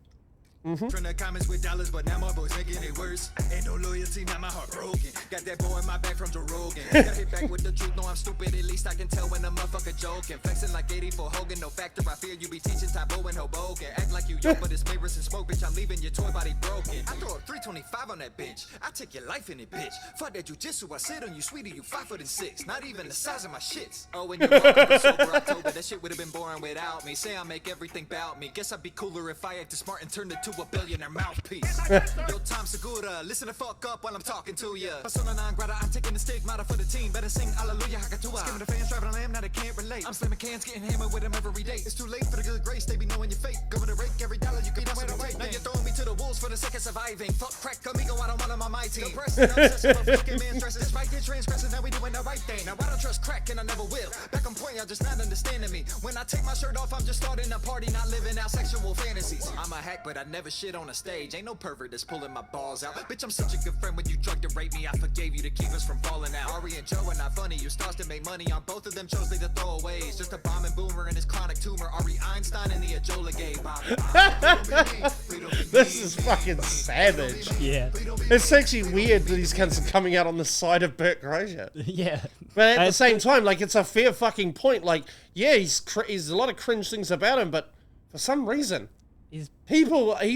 From the comments with dollars, but now my boy's making it worse. Ain't no loyalty, now my heart broken. Got that boy in my back from Joe Rogan. Gotta hit back with the truth, no I'm stupid, at least I can tell when a motherfucker joking. Flexing like 84 Hogan, no factor, I fear you be teaching Tybo and Hoboken. Act like you young, but it's mirrors and smoke, bitch, I'm leaving your toy body broken. I throw a 325 on that bitch, I take your life in it, bitch. Fuck that jujitsu, I sit on you, sweetie, you 5'6", not even the size of my shits. Oh, and you're welcome, sober October, that shit would've been boring without me. Say I make everything bout me, guess I'd be cooler if I acted smart and turned it to a billionaire mouthpiece. Yo, Tom Segura, listen the fuck up while I'm talking to ya. Persona non grata, I'm taking the stigmata for the team. Better sing Hallelujah, Hakatua. Skimming the fans, driving a lamb, now they can't relate. I'm slamming cans, getting hammered with them every day. It's too late for the good grace, they be knowing you're fake. Go to rake every dollar you can possibly take. Now you're throwing me to the wolves for the sake of surviving. Fuck crack, amigo, I don't want them on my team. Depressing, obsessing, fucking man stressing. Despite the transgressing, now we doing the right thing. Now I don't trust crack and I never will. Back on point, y'all just not understanding me. When I take my shirt off, I'm just starting a party, not living out sexual fantasies. I'm a hack, but I never shit on a stage. Ain't no pervert that's pulling my balls out. Bitch, I'm such a good friend. When you drugged and raped me, I forgave you to keep us from falling out. Ari and Joe are not funny. You stars to make money on both of them shows, lead to throwaways. Just a bomb and boomer and his chronic tumor. Ari Einstein and the Ajola gay. This is fucking savage. Yeah. It's actually weird that these cunts are coming out on the side of Bert Kreischer. Yeah. But at the same time, like, it's a fair fucking point. Like, yeah, he's a lot of cringe things about him, but for some reason, he's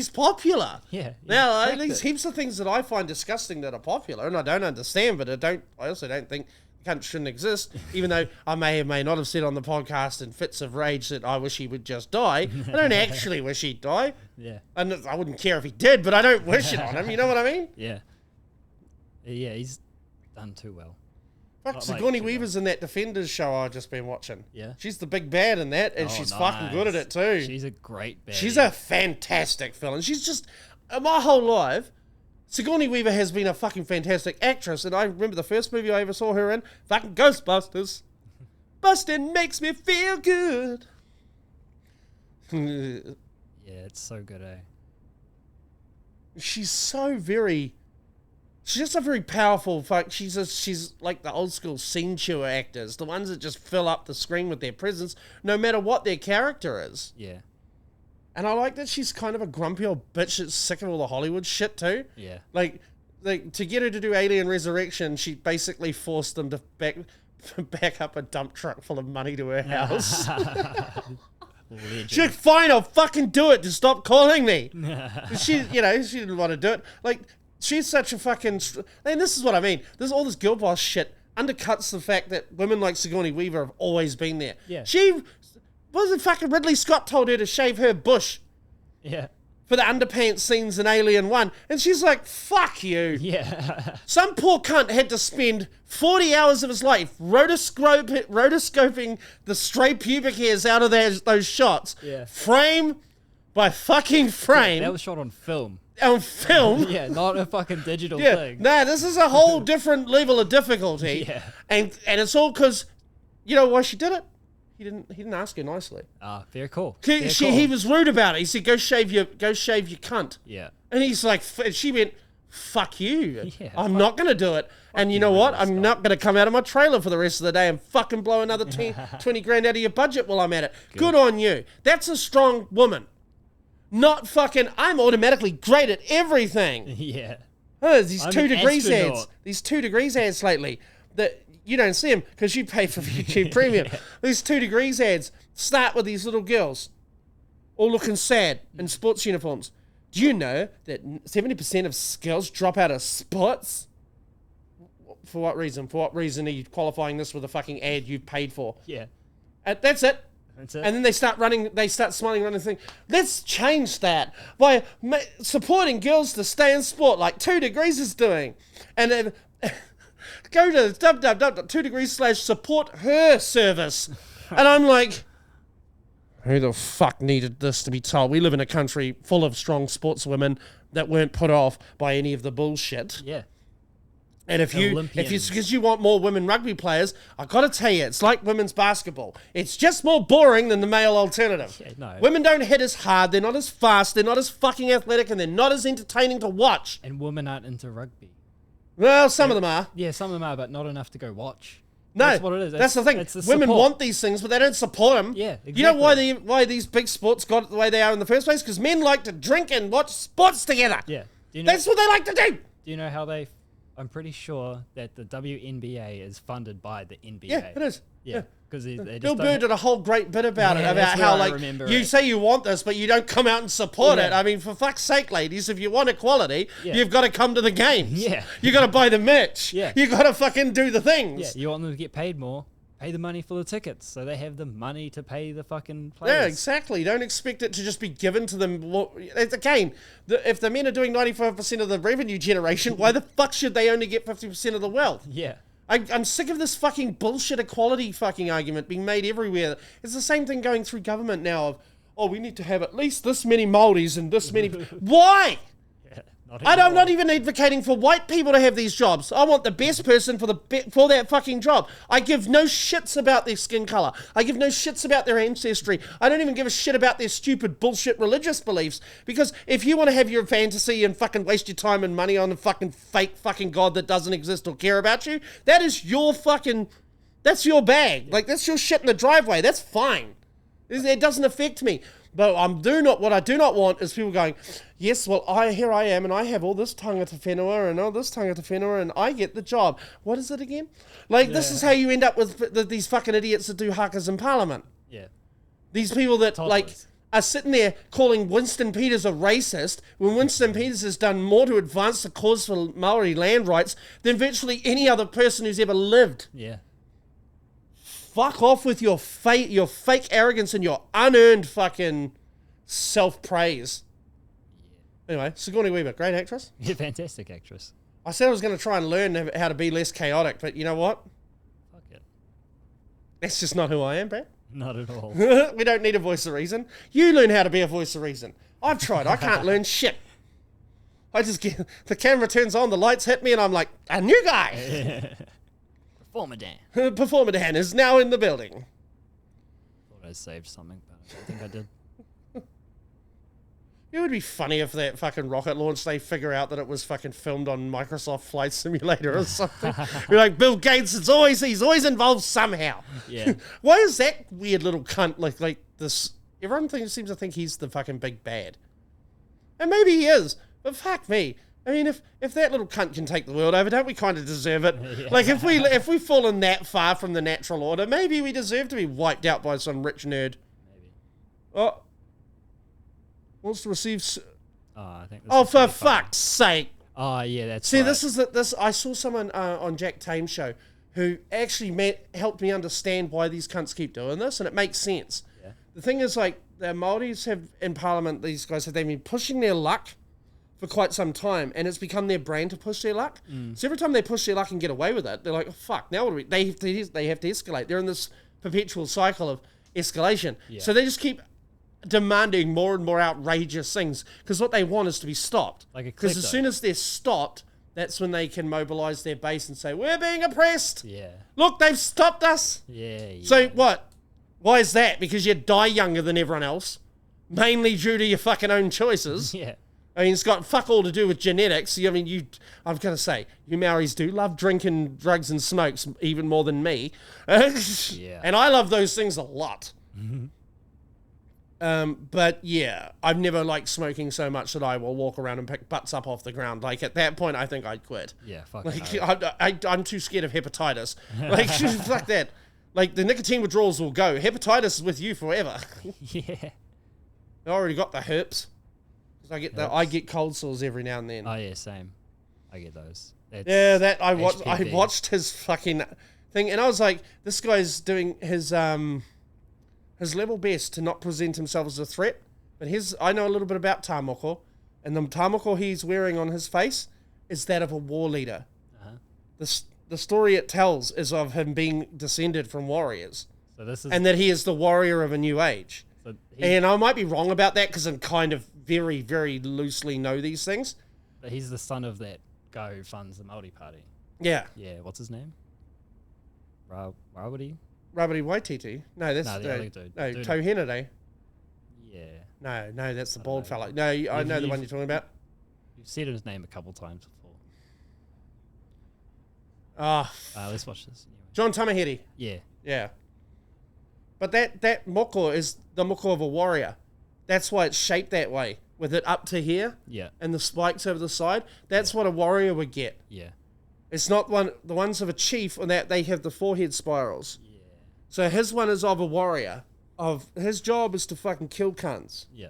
popular. Yeah. Now, at least heaps of things that I find disgusting that are popular, and I don't understand, but I also don't think cunt shouldn't exist, even though I may not have said on the podcast in fits of rage that I wish he would just die. I don't actually wish he'd die. Yeah. And I wouldn't care if he did, but I don't wish it on him. You know what I mean? Yeah. Yeah, he's done too well. Fuck, Sigourney Weaver's in that Defenders show I've just been watching. Yeah. She's the big bad in that, and she's fucking good at it too. She's a great baddie. She's a fantastic villain. She's just, my whole life, Sigourney Weaver has been a fucking fantastic actress, and I remember the first movie I ever saw her in, fucking Ghostbusters. Bustin' makes me feel good. Yeah, it's so good, eh? She's so very... She's just a very powerful fuck. She's like the old school scene chewer actors, the ones that just fill up the screen with their presence, no matter what their character is. Yeah. And I like that she's kind of a grumpy old bitch that's sick of all the Hollywood shit too. Yeah. Like to get her to do Alien Resurrection, she basically forced them to back up a dump truck full of money to her house. She's like, fine, I'll fucking do it. Just stop calling me. She didn't want to do it. Like, she's such a fucking... And this is what I mean. All this girl boss shit undercuts the fact that women like Sigourney Weaver have always been there. Yeah. She... Wasn't fucking Ridley Scott told her to shave her bush? Yeah. For the underpants scenes in Alien 1. And she's like, fuck you. Yeah. Some poor cunt had to spend 40 hours of his life rotoscoping the stray pubic hairs out of those shots. Yeah. Frame by fucking frame. Yeah, that was shot on film. On film? Yeah, not a fucking digital thing. Nah, this is a whole different level of difficulty. Yeah. And it's all because, you know why she did it? He didn't ask her nicely. Ah, very cool. He was rude about it. He said, go shave your cunt. Yeah. And he's like, she went, fuck you. Yeah, I'm not going to do it. And you know what? I'm not going to come out of my trailer for the rest of the day and fucking blow another 20 grand out of your budget while I'm at it. Good on you. That's a strong woman. Not fucking, I'm automatically great at everything. Yeah. Oh, these I'm 2 an degrees astronaut. ads. These 2 degrees ads lately that you don't see them because you pay for YouTube Premium. These 2 degrees ads start with these little girls all looking sad in sports uniforms. Do you know that 70% of girls drop out of sports? For what reason? For what reason are you qualifying this with a fucking ad you've paid for? Yeah. That's it. That's it. And then they start smiling, running, and think, let's change that by supporting girls to stay in sport like 2 degrees is doing. And then go to www.2degrees/support her service. And I'm like, who the fuck needed this to be told? We live in a country full of strong sportswomen that weren't put off by any of the bullshit. Yeah. And because you want more women rugby players, I got to tell you, it's like women's basketball. It's just more boring than the male alternative. Yeah, no. Women don't hit as hard, they're not as fast, they're not as fucking athletic, and they're not as entertaining to watch. And women aren't into rugby. Well, some of them are. Yeah, some of them are, but not enough to go watch. No, that's what it is. That's the thing. Women want these things, but they don't support them. Yeah, exactly. You know why these big sports got the way they are in the first place? Because men like to drink and watch sports together. Yeah. Do you know, that's what they like to do. Do you know how they... I'm pretty sure that the WNBA is funded by the NBA. Yeah, it is. Yeah. Because they just Bill Burr did a whole great bit about it, about that's how, where I like, remember you it. say you want this, but you don't come out and support it. I mean, for fuck's sake, ladies, if you want equality, you've got to come to the games. Yeah. You got to buy the merch. Yeah. You got to fucking do the things. Yeah, you want them to get paid more, pay the money for the tickets, so they have the money to pay the fucking players. Yeah, exactly. Don't expect it to just be given to them. Again, if the men are doing 95% of the revenue generation, why the fuck should they only get 50% of the wealth? Yeah. I'm sick of this fucking bullshit equality fucking argument being made everywhere. It's the same thing going through government now of, we need to have at least this many Maoris and this many... Why? I'm not even advocating for white people to have these jobs. I want the best person for that fucking job. I give no shits about their skin color. I give no shits about their ancestry. I don't even give a shit about their stupid bullshit religious beliefs. Because if you want to have your fantasy and fucking waste your time and money on a fucking fake fucking God that doesn't exist or care about you, that is your fucking... That's your bag. Like, that's your shit in the driveway. That's fine. It doesn't affect me. But what I do not want is people going, yes, well, here I am, and I have all this tangata whenua and all this tangata whenua, and I get the job. What is it again? Like, this is how you end up with these fucking idiots that do hakas in Parliament. Yeah. These people that, Toddlers. like, are sitting there calling Winston Peters a racist when Winston Peters has done more to advance the cause for Maori land rights than virtually any other person who's ever lived. Yeah. Fuck off with your fake arrogance and your unearned fucking self-praise. Anyway, Sigourney Weaver, great actress. Yeah, fantastic actress. I said I was going to try and learn how to be less chaotic, but you know what? Fuck it. That's just not who I am, Brad. Not at all. We don't need a voice of reason. You learn how to be a voice of reason. I've tried. I can't learn shit. I just get... The camera turns on, the lights hit me, and I'm like, a new guy! Performer Dan. Performer Dan is now in the building. Thought I saved something, but I don't think I did. It would be funny if that fucking rocket launch, they figure out that it was fucking filmed on Microsoft Flight Simulator or something. You're like, Bill Gates, he's always involved somehow. Yeah. Why is that weird little cunt like this? Everyone seems to think he's the fucking big bad. And maybe he is, but fuck me. I mean, if that little cunt can take the world over, don't we kind of deserve it? Yeah. Like, if we've fallen that far from the natural order, maybe we deserve to be wiped out by some rich nerd. Maybe. Oh. Wants to receive... I think oh, for fuck's sake. Oh, yeah, that's See, right. this is this. I saw someone on Jack Tame's show who actually helped me understand why these cunts keep doing this, and it makes sense. Yeah. The thing is, like, the Maoris have, in Parliament, these guys they've been pushing their luck for quite some time, and it's become their brain to push their luck. So every time they push their luck and get away with it, they're like, oh, fuck, now what do we... They have to escalate. They're in this perpetual cycle of escalation. Yeah. So they just keep... demanding more and more outrageous things because what they want is to be stopped. Because as soon as they're stopped, that's when they can mobilize their base and say, we're being oppressed. Yeah. Look, they've stopped us. Yeah. So what? Why is that? Because you die younger than everyone else, mainly due to your fucking own choices. Yeah. I mean, it's got fuck all to do with genetics. I mean, I've got to say, you Maoris do love drinking, drugs, and smokes even more than me. Yeah. And I love those things a lot. Mm-hmm. But yeah, I've never liked smoking so much that I will walk around and pick butts up off the ground. Like at that point, I think I'd quit. Yeah, fuck. Like I'm too scared of hepatitis. Like fuck that. Like the nicotine withdrawals will go. Hepatitis is with you forever. Yeah. I already got the herpes. I get cold sores every now and then. Oh yeah, same. I get those. That's I watched his fucking thing, and I was like, this guy's doing his level best to not present himself as a threat. But I know a little bit about Tāmoko, and the Tāmoko he's wearing on his face is that of a war leader. The story it tells is of him being descended from warriors. And that he is the warrior of a new age. And I might be wrong about that because I kind of very, very loosely know these things. But he's the son of that guy who funds the Maori Party. Yeah. Yeah, what's his name? Rawiri? Rawiri Waititi? No, that's the other dude. No, Tohenare. Yeah. No, that's the bald fella. No, I know the one you're talking about. You've said his name a couple times before. Let's watch this. Anyway. John Tamahere. Yeah. Yeah. But that moko is the moko of a warrior. That's why it's shaped that way, with it up to here. Yeah. And the spikes over the side. That's what a warrior would get. Yeah. It's not the ones of a chief, and that they have the forehead spirals. Yeah. So his one is of a warrior. His job is to fucking kill cunts. Yeah.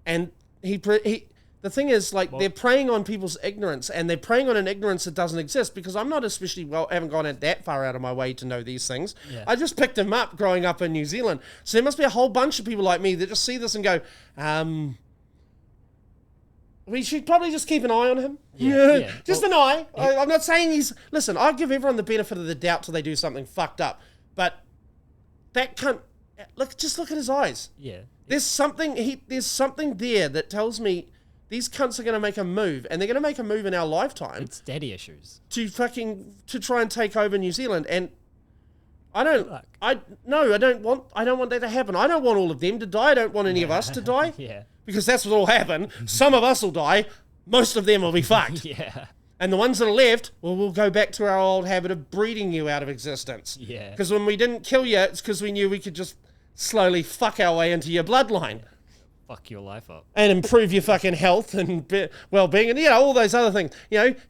And the thing is, like, they're preying on people's ignorance, and they're preying on an ignorance that doesn't exist, because I'm not especially haven't gone that far out of my way to know these things. Yeah. I just picked them up growing up in New Zealand. So there must be a whole bunch of people like me that just see this and go, we should probably just keep an eye on him. Yeah. Just an eye. I'm not saying listen, I give everyone the benefit of the doubt till they do something fucked up. But that cunt, just look at his eyes. Yeah. There's something there that tells me these cunts are going to make a move, and they're going to make a move in our lifetime. It's daddy issues. To try and take over New Zealand, and I don't want that to happen. I don't want all of them to die. I don't want any of us to die. Yeah. Because that's what will happen. Some of us will die. Most of them will be fucked. Yeah. And the ones that are left, we'll go back to our old habit of breeding you out of existence. Yeah. Because when we didn't kill you, it's because we knew we could just slowly fuck our way into your bloodline. Fuck your life up. And improve your fucking health and well-being and, all those other things.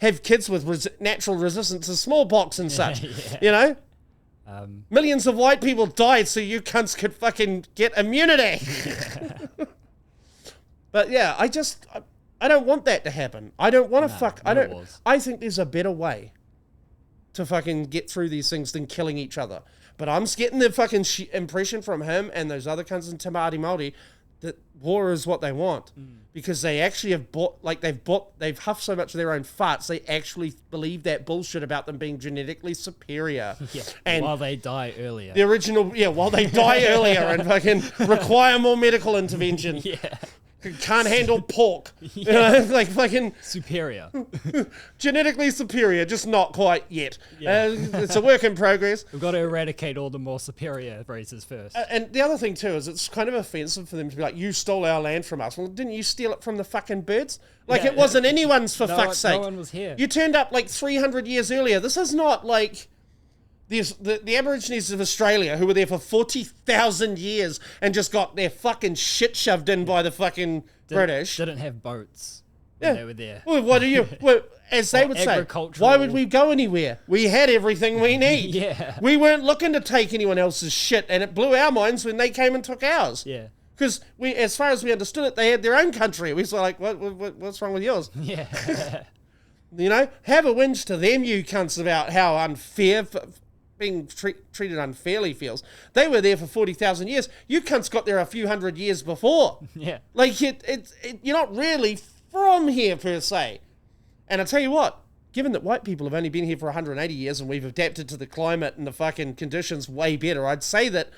Have kids with natural resistance to smallpox and such. Yeah. Millions of white people died so you cunts could fucking get immunity. But yeah, I don't want that to happen. I don't want to I think there's a better way to fucking get through these things than killing each other. But I'm getting the fucking impression from him and those other cunts in Te Maori that war is what they want. Because they actually have they've huffed so much of their own farts, they actually believe that bullshit about them being genetically superior. Yeah, and while they die earlier. The original, while they die earlier and fucking require more medical intervention. Yeah. Can't handle pork. You know, like fucking superior. Genetically superior, just not quite yet. Yeah. It's a work in progress. We've got to eradicate all the more superior races first. And the other thing too is it's kind of offensive for them to be like, you stole our land from us. Well, didn't you steal it from the fucking birds? Like it wasn't anyone's for fuck's sake. No one was here. You turned up like 300 years earlier. This is not like... The Aborigines of Australia who were there for 40,000 years and just got their fucking shit shoved in by the fucking British. Didn't have boats when they were there. Well, what do you... Well, as they would say, why would we go anywhere? We had everything we need. Yeah. We weren't looking to take anyone else's shit, and it blew our minds when they came and took ours. Yeah. Because as far as we understood it, they had their own country. We were like, what's wrong with yours? Yeah. You know, have a whinge to them, you cunts, about how unfair... being treated unfairly feels. They were there for 40,000 years. You cunts got there a few hundred years before. Yeah. Like, you're not really from here, per se. And I tell you what, given that white people have only been here for 180 years and we've adapted to the climate and the fucking conditions way better, I'd say that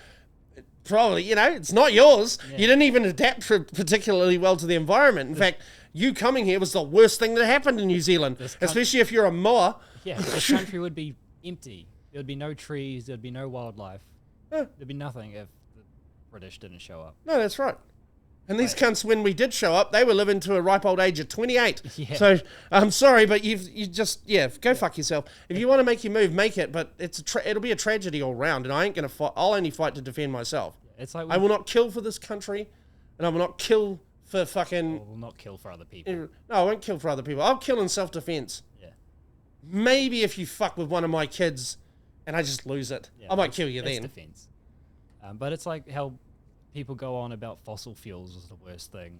probably, you know, it's not yours. Yeah. You didn't even adapt particularly well to the environment. In fact, you coming here was the worst thing that happened in New Zealand, especially if you're a Moa. Yeah, this country would be empty. There would be no trees, there'd be no wildlife. There'd be nothing if the British didn't show up. No, that's right. And these cunts, when we did show up, they were living to a ripe old age of 28. Yeah. So, I'm sorry, but you just, go fuck yourself. If you want to make your move, make it, but it'll be a tragedy all round, and I ain't going to fight. I'll only fight to defend myself. It's like I will not kill for this country, and I will not kill for fucking... We'll not kill for other people. No, I won't kill for other people. I'll kill in self-defense. Yeah. Maybe if you fuck with one of my kids... and I just lose it. Yeah, I might kill you then. Defense. But it's like how people go on about fossil fuels was the worst thing.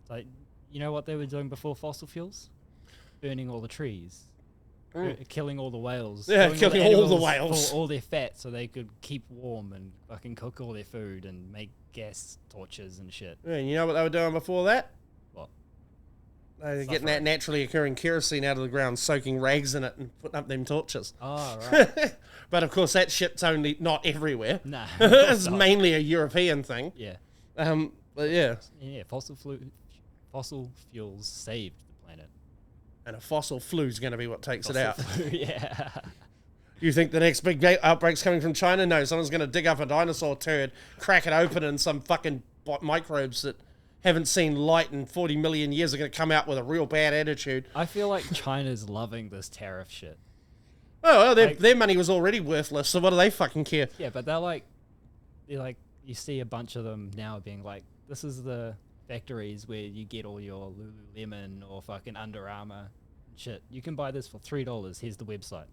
It's like, you know what they were doing before fossil fuels? Burning all the trees. Killing all the whales. Yeah, killing all the whales. For all their fat so they could keep warm and fucking cook all their food and make gas torches and shit. Yeah, and you know what they were doing before that? What? They were getting that naturally occurring kerosene out of the ground, soaking rags in it and putting up them torches. Oh, right. But of course, that shit's only not everywhere. Nah. It's mainly a European thing. Yeah. But yeah. Yeah, fossil fuels saved the planet. And a fossil flu's going to be what takes it out. Yeah. You think the next big outbreak's coming from China? No, someone's going to dig up a dinosaur turd, crack it open, and some fucking microbes that haven't seen light in 40 million years are going to come out with a real bad attitude. I feel like China's loving this tariff shit. Oh, well, their money was already worthless, so what do they fucking care? Yeah, but they're like, you see a bunch of them now being like, this is the factories where you get all your Lululemon or fucking Under Armour shit. You can buy this for $3. Here's the website.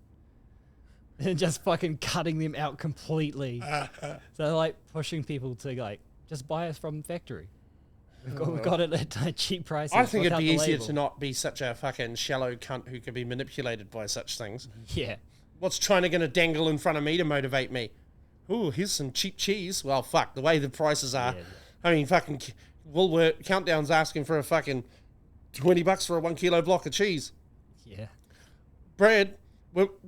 And just fucking cutting them out completely. So they're like pushing people to like, just buy us from factory. We've got it at cheap prices. I think it'd be easier to not be such a fucking shallow cunt who could be manipulated by such things. Yeah. What's China going to dangle in front of me to motivate me? Ooh, here's some cheap cheese. Well, fuck, the way the prices are. Yeah. I mean, fucking Woolworth Countdown's asking for a fucking $20 for a 1 kilo block of cheese. Yeah. Brad,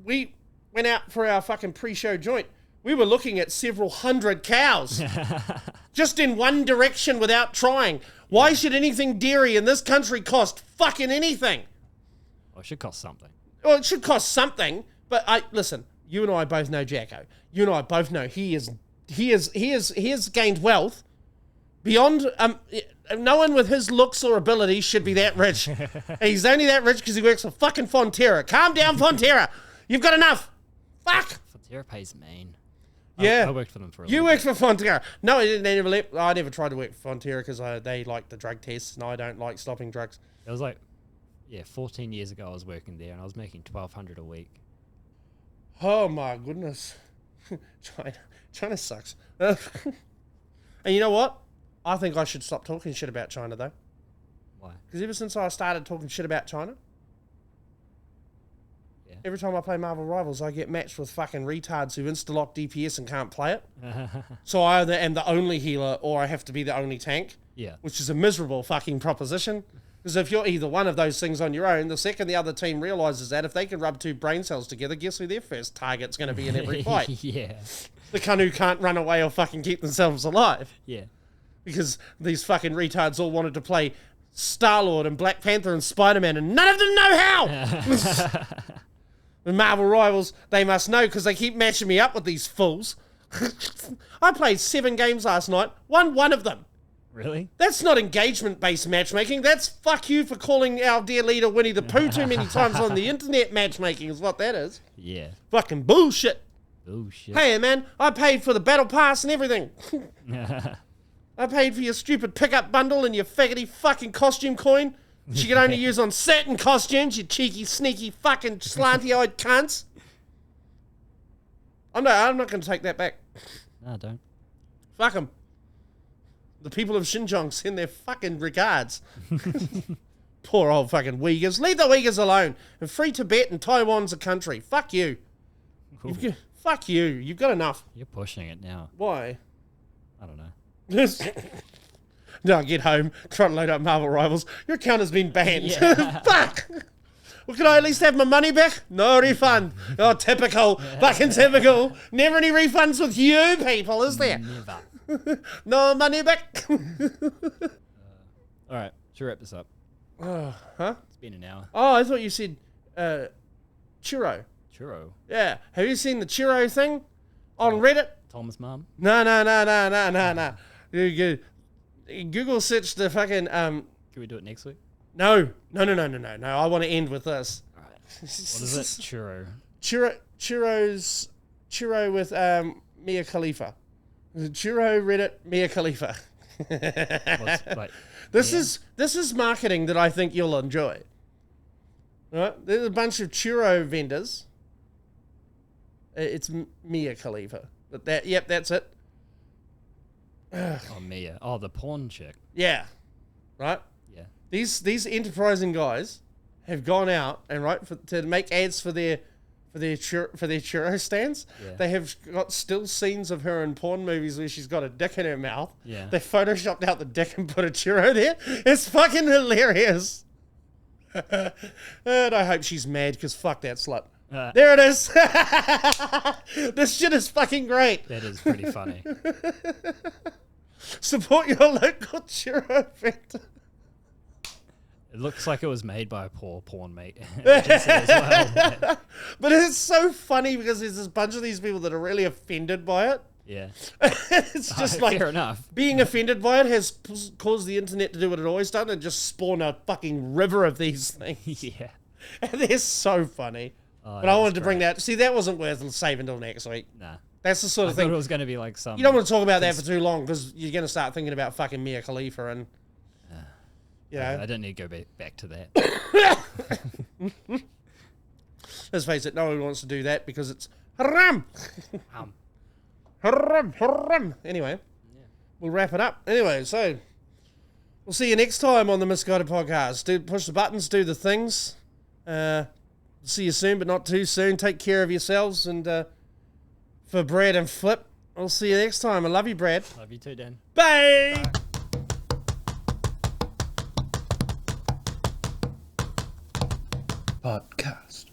we went out for our fucking pre-show joint. We were looking at several hundred cows. Just in one direction without trying. Why should anything dairy in this country cost fucking anything? Well, it should cost something. Well, it should cost something, but listen, you and I both know Jacko. You and I both know he has gained wealth beyond no one with his looks or abilities should be that rich. He's only that rich because he works for fucking Fonterra. Calm down, Fonterra. You've got enough. Fuck. Fonterra pays mean. Yeah. I worked for them for a You little worked for Fonterra. No, I never tried to work for Fonterra because they like the drug tests and I don't like stopping drugs. It was like, 14 years ago I was working there and I was making $1,200 a week. Oh my goodness. China sucks. And you know what? I think I should stop talking shit about China though. Why? Because ever since I started talking shit about China, every time I play Marvel Rivals, I get matched with fucking retards who insta-lock DPS and can't play it. So I either am the only healer or I have to be the only tank. Yeah. Which is a miserable fucking proposition. Because if you're either one of those things on your own, the second the other team realizes that, if they can rub two brain cells together, guess who their first target's going to be in every fight? Yeah. The cunt who can't run away or fucking keep themselves alive. Yeah. Because these fucking retards all wanted to play Star-Lord and Black Panther and Spider-Man, and none of them know how! With Marvel Rivals, they must know because they keep matching me up with these fools. I played 7 games last night, won one of them. Really? That's not engagement-based matchmaking. That's fuck you for calling our dear leader Winnie the Pooh too many times on the internet matchmaking is what that is. Yeah. Fucking bullshit. Bullshit. Hey, man, I paid for the battle pass and everything. I paid for your stupid pickup bundle and your faggoty fucking costume coin. She can only use on certain costumes, you cheeky, sneaky, fucking slanty-eyed cunts. I'm not going to take that back. No, don't. Fuck them. The people of Xinjiang send their fucking regards. Poor old fucking Uyghurs. Leave the Uyghurs alone. And free Tibet and Taiwan's a country. Fuck you. Fuck you. You've got enough. You're pushing it now. Why? I don't know. No, I get home, try to load up Marvel Rivals. Your account has been banned. Yeah. Fuck! Well, can I at least have my money back? No refund. Oh, typical. Fucking typical. Never any refunds with you people, is there? Never. No money back. All right, should wrap this up. Huh? It's been an hour. Oh, I thought you said churro. Churro. Yeah. Have you seen the churro thing on Reddit? Tom's mum. No. You Google search the fucking Can we do it next week? No. I want to end with this. All right. What is it? Churro. Churro with Mia Khalifa. Churro Reddit Mia Khalifa. What's, like, This is marketing that I think you'll enjoy. Right? There's a bunch of churro vendors. It's Mia Khalifa. But that's it. Oh, Mia. Oh, the porn chick. Yeah. Right? Yeah. These enterprising guys have gone out and to make ads for their churro stands. Yeah. They have got still scenes of her in porn movies where she's got a dick in her mouth. Yeah. They photoshopped out the dick and put a churro there. It's fucking hilarious. And I hope she's mad because fuck that slut. There it is. This shit is fucking great. That is pretty funny. Support your local churro vendor. It looks like it was made by a poor porn mate agency as well. But it's so funny because there's this bunch of these people that are really offended by it. Yeah. It's just like fair enough. Being offended by it has caused the internet to do what it always done and just spawn a fucking river of these things. Yeah. And they're so funny. Oh, but I wanted to bring that. See, that wasn't worth saving until next week. Nah. That's the sort I of thought thing. it was going to be like some... You don't want to talk about that for too long because you're going to start thinking about fucking Mia Khalifa and... You know. I don't need to go back to that. Let's face it, no one wants to do that because it's haram. Haram. Anyway, we'll wrap it up. Anyway, so we'll see you next time on the Misguided Podcast. Push the buttons, do the things. See you soon, but not too soon. Take care of yourselves. And for Brad and Flip, I'll see you next time. I love you, Brad. Love you too, Dan. Bye. Podcast.